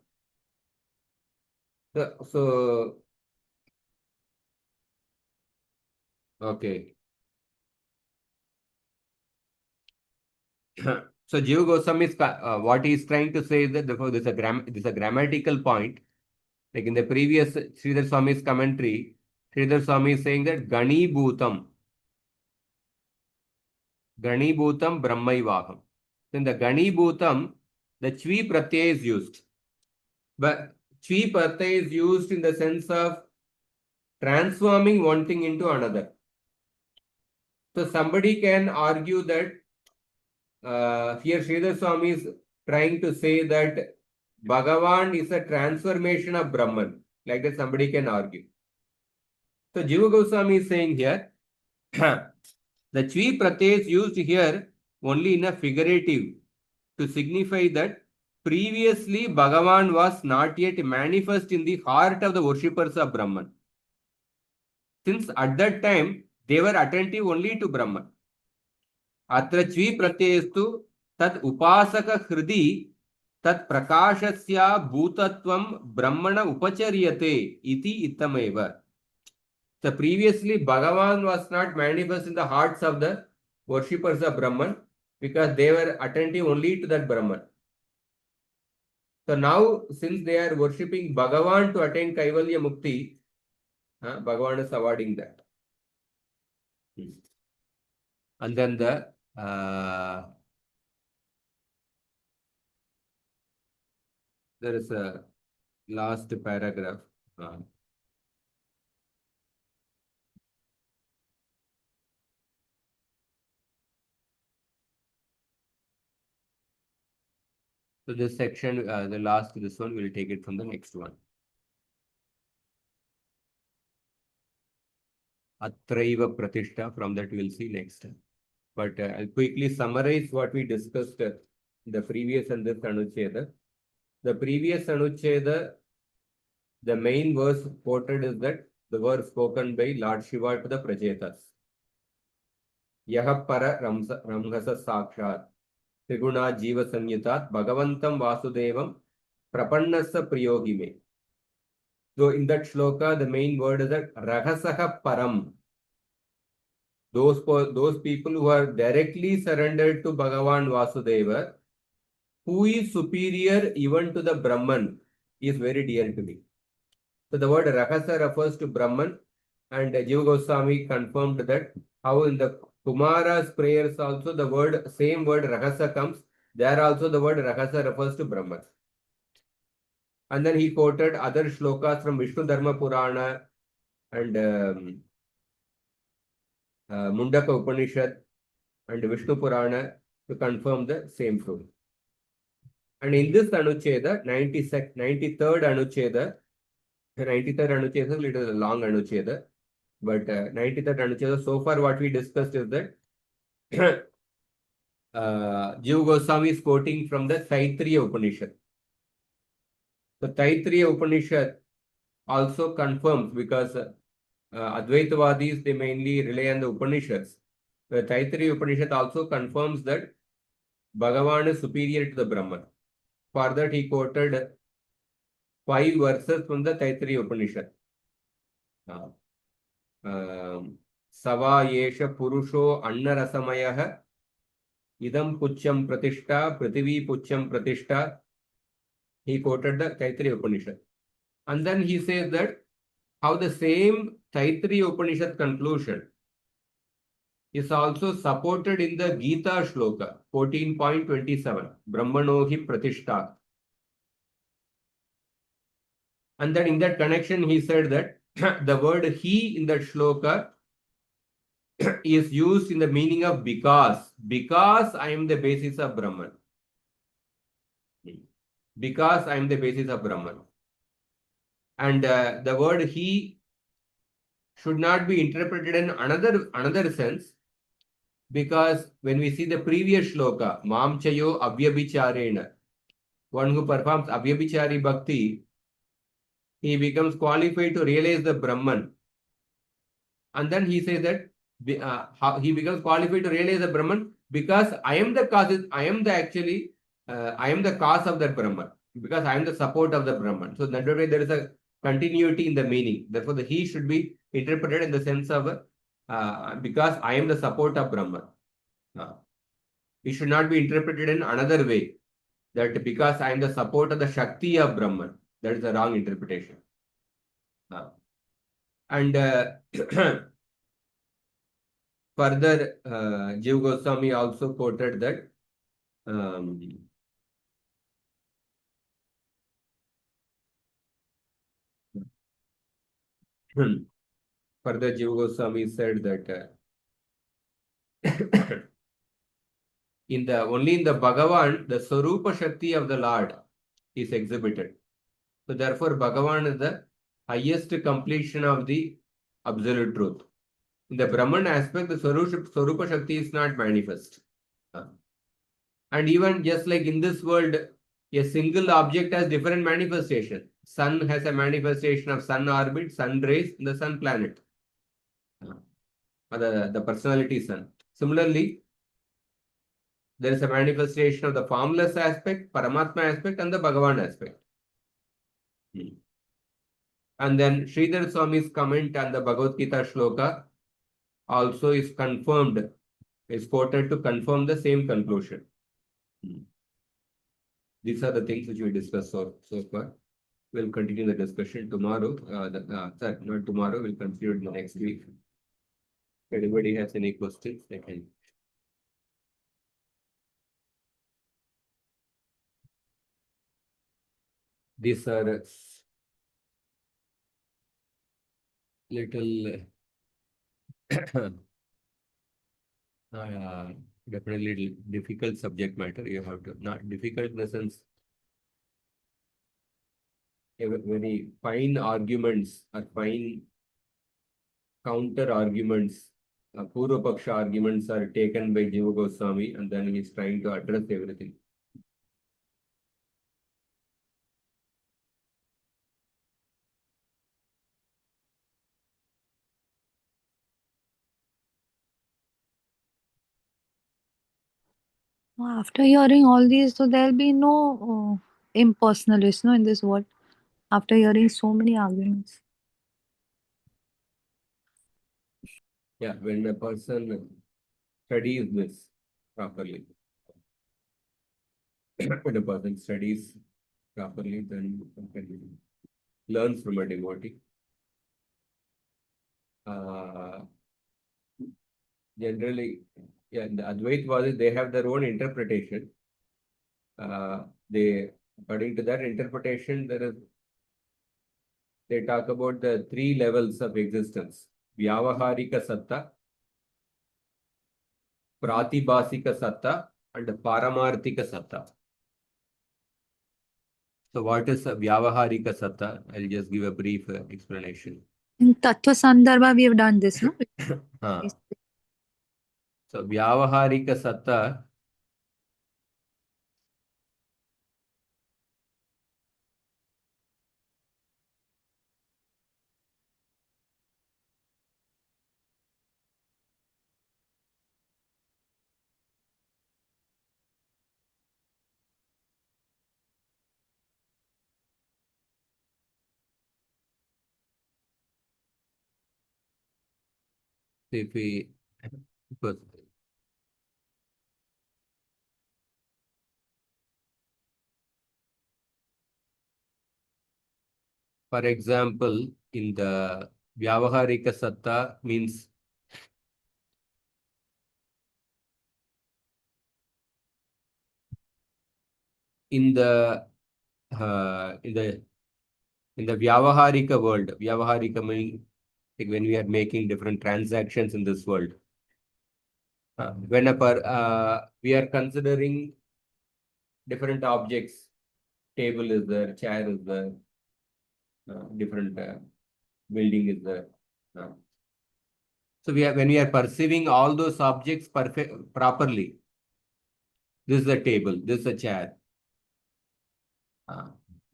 So okay. So Jiva Goswami is what he is trying to say is that this is a grammatical point. Like in the previous Sridhar Swami's commentary, Sridhar Swami is saying that Gani Bhutam Brahmaivaham. In the Gani Bhutam, the Chvi Pratyaya is used. But Chvi Pratyaya is used in the sense of transforming one thing into another. So somebody can argue that here Sridhar Swami is trying to say that Bhagavan is a transformation of Brahman. Like that somebody can argue. So Jiva Goswami is saying here, the Chvi Pratyaya is used here only in a figurative to signify that previously Bhagavan was not yet manifest in the heart of the worshippers of Brahman. Since at that time they were attentive only to Brahman. Atra Chvi Pratyayastu Tat Upasaka Hridi Tat Prakashasya Bhutatvam Brahmana Upacharyate Iti Itameva. So previously Bhagavan was not manifest in the hearts of the worshippers of Brahman because they were attentive only to that Brahman. So now since they are worshipping Bhagavan to attain Kaivalya Mukti, Bhagavan is awarding that. And then there is a last paragraph. So this section, this one, we'll take it from the next one. Atraiva Pratishtha, from that we'll see next time. But I'll quickly summarize what we discussed in the previous and this anuccheda. The previous anuccheda, the main verse quoted is that the verse spoken by Lord Shiva to the Prajetas. यह पर रंहस साक्षात् त्रिगुणा जीव संयुतात् भगवन्तं वासुदेवं प्रपन्नस्य प्रियोहि मे. So in that shloka, the main word is that rahasaha param. Those people who are directly surrendered to Bhagavan Vasudeva, who is superior even to the Brahman, is very dear to me. So the word rahasa refers to Brahman, and Jiva Goswami confirmed that how in the Kumara's prayers also the same word rahasa comes. There also the word rahasa refers to Brahman. And then he quoted other shlokas from Vishnu Dharma Purana and Mundaka Upanishad and Vishnu Purana to confirm the same truth. And in this Anucheda, 93rd Anucheda, 93rd Anucheda is a little long Anucheda, but 93rd Anucheda, so far what we discussed is that Jiva Goswami is quoting from the Taittiriya Upanishad. The Taittiriya Upanishad also confirms, because Advaitavadis, they mainly rely on the Upanishads. The Taittiriya Upanishad also confirms that Bhagavan is superior to the Brahman. For that, he quoted 5 verses from the Taittiriya Upanishad. Sava yesha purusho annarasamayah idam puchyam pratishtha prithvi puchyam pratishtha. He quoted the Taittiriya Upanishad. And then he says that how the same Taittiriya Upanishad conclusion is also supported in the Gita Shloka 14.27, Brahmanohi Pratishtha. And then in that connection, he said that the word he in that shloka is used in the meaning of because I am the basis of Brahman. Because I am the basis of Brahman. And the word he should not be interpreted in another sense, because when we see the previous shloka, Mam Chayo Avyabhicharena, one who performs Avyabhichari Bhakti, he becomes qualified to realize the Brahman. And then he says that he becomes qualified to realize the Brahman because I am the cause, I am the cause of that Brahman, because I am the support of the Brahman. So that way there is a continuity in the meaning. Therefore, the he should be interpreted in the sense of because I am the support of Brahman. It should not be interpreted in another way, that because I am the support of the Shakti of Brahman. That is the wrong interpretation. And further, Jiva Goswami also quoted that further Jiva Goswami said that only in the Bhagavan, the Sarupa Shakti of the Lord is exhibited. So therefore, Bhagavan is the highest completion of the absolute truth. In the Brahman aspect, the Sarupa Shakti is not manifest. And even just like in this world, a single object has different manifestation. Sun has a manifestation of sun orbit, sun rays, and the sun planet. The personality sun. Similarly, there is a manifestation of the formless aspect, Paramatma aspect, and the Bhagavan aspect. And then Sridhar Swami's comment on the Bhagavad Gita shloka also is confirmed, is quoted to confirm the same conclusion. These are the things which we discussed so far. We'll continue the discussion tomorrow. Not tomorrow, we'll continue it next week. If anybody has any questions, they can. These are little definitely difficult subject matter. You have to, not difficult in the sense, very fine arguments or fine counter arguments, Purva Paksha arguments are taken by Jiva Goswami, and then he is trying to address everything. After hearing all these, so there'll be no impersonalists, no, in this world. After hearing so many arguments. Yeah, when a person studies this properly, when a person studies properly, then one can learn from a devotee. Uh, Generally, yeah, the Advaitavadis, they have their own interpretation. They, according to that interpretation, they talk about the three levels of existence: Vyavaharika Satta, Pratibhasika Satta, and Paramarthika Satta. So, what is a Vyavaharika Satta? I'll just give a brief explanation. In Tattva Sandarbha, we have done this, no? So, Vyavaharika Satta, if we, because for example, in the Vyavaharika Satta means in the in the Vyavaharika world, Vyavaharika means like when we are making different transactions in this world. Whenever we are considering different objects, table is there, chair is there, different building is there. So when we are perceiving all those objects properly, this is a table, this is a chair,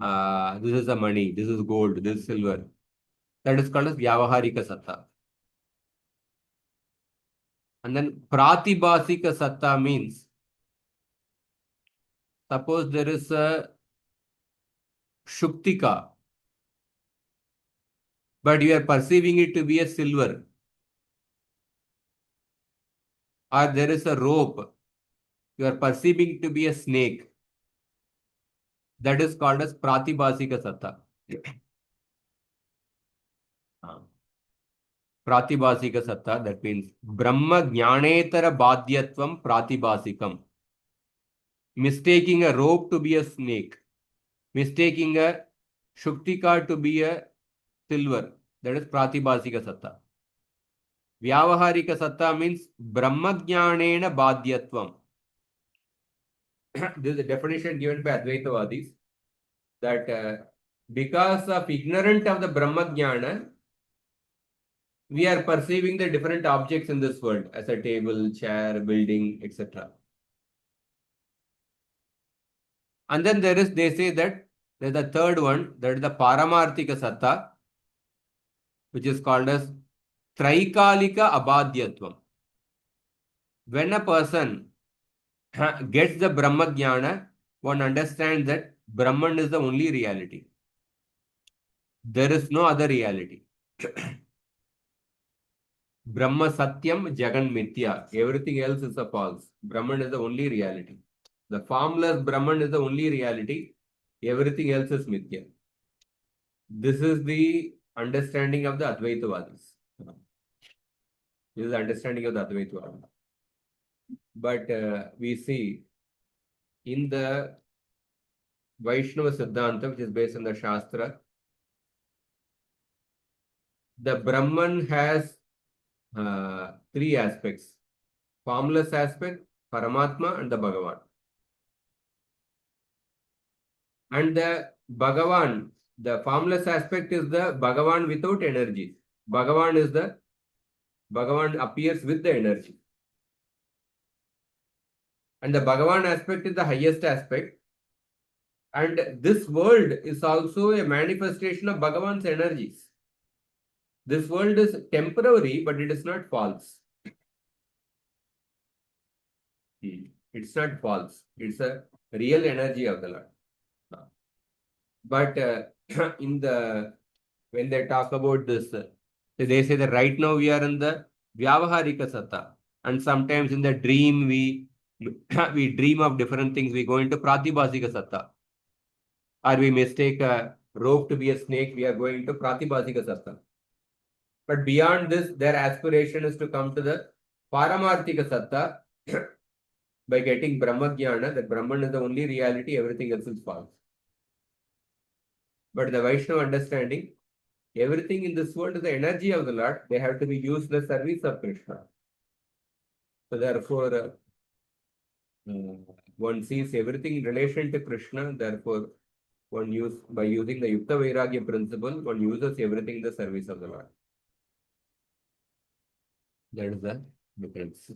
this is the money, this is gold, this is silver. That is called as Vyavaharika Satta. And then Pratibhasika Satta means, suppose there is a Shuktika, but you are perceiving it to be a silver. Or there is a rope, you are perceiving it to be a snake. That is called as Pratibhasika Satta. Pratibhasika Satta, that means Brahma Jnanetara Badhyatvam Pratibhasikam. Mistaking a rope to be a snake, mistaking a Shuktika to be a silver, that is Pratibhasika Satta. Vyavaharika Satta means Brahma Jnanena Badhyatvam. This is the definition given by Advaitavadis, that because of ignorance of the Brahma Jnana, we are perceiving the different objects in this world as a table, chair, building, etc. And then they say that there's the third one, that is the Paramarthika Satta, which is called as Traikalika Abadhyatvam. When a person gets the Brahma Jnana, one understands that Brahman is the only reality. There is no other reality. Brahma Satyam Jagan Mithya. Everything else is a false. Brahman is the only reality. The formless Brahman is the only reality. Everything else is Mithya. This is the understanding of the Advaitavadis. This is the understanding of the Advaitavadis. But we see in the Vaishnava Siddhanta, which is based on the Shastra, the Brahman has three aspects: formless aspect, Paramatma, and the Bhagavan. And the Bhagavan, the formless aspect is the Bhagavan without energy. Bhagavan appears with the energy. And the Bhagavan aspect is the highest aspect. And this world is also a manifestation of Bhagavan's energies. This world is temporary, but it is not false. It's not false. It's a real energy of the Lord. But in the when they talk about this, they say that right now we are in the Vyavaharika Satta, and sometimes in the dream we we dream of different things. We go into Pratibhasika Satta, or we mistake a rope to be a snake. We are going to Pratibhasika Satta. But beyond this, their aspiration is to come to the Paramarthika Satta by getting Brahma Jnana, that Brahman is the only reality, everything else is false. But the Vaishnava understanding, everything in this world is the energy of the Lord. They have to be used in the service of Krishna. So therefore, one sees everything in relation to Krishna. Therefore, by using the Yukta Vairagya principle, one uses everything in the service of the Lord. That is the difference.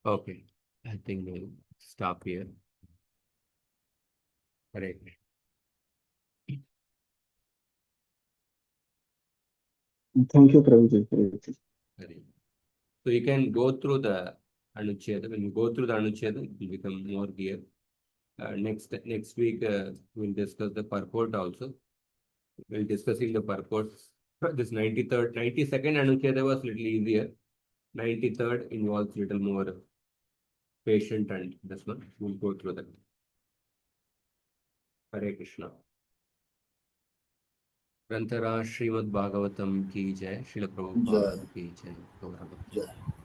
Okay, I think we'll stop here. Hare Krishna. Thank you, Prabhuji. Hare. So you can go through the anuccheda. When you go through the anuccheda, it will become more clear. Next week, we'll discuss the purport also. We'll discussing the purports. This 92nd anuccheda was little easier. 93rd involves little more patient, and this one we'll go through that. Hare Krishna. ग्रंथराज Shrimad Bhagavatam की जय, श्रील प्रभुपाद की जय. जय.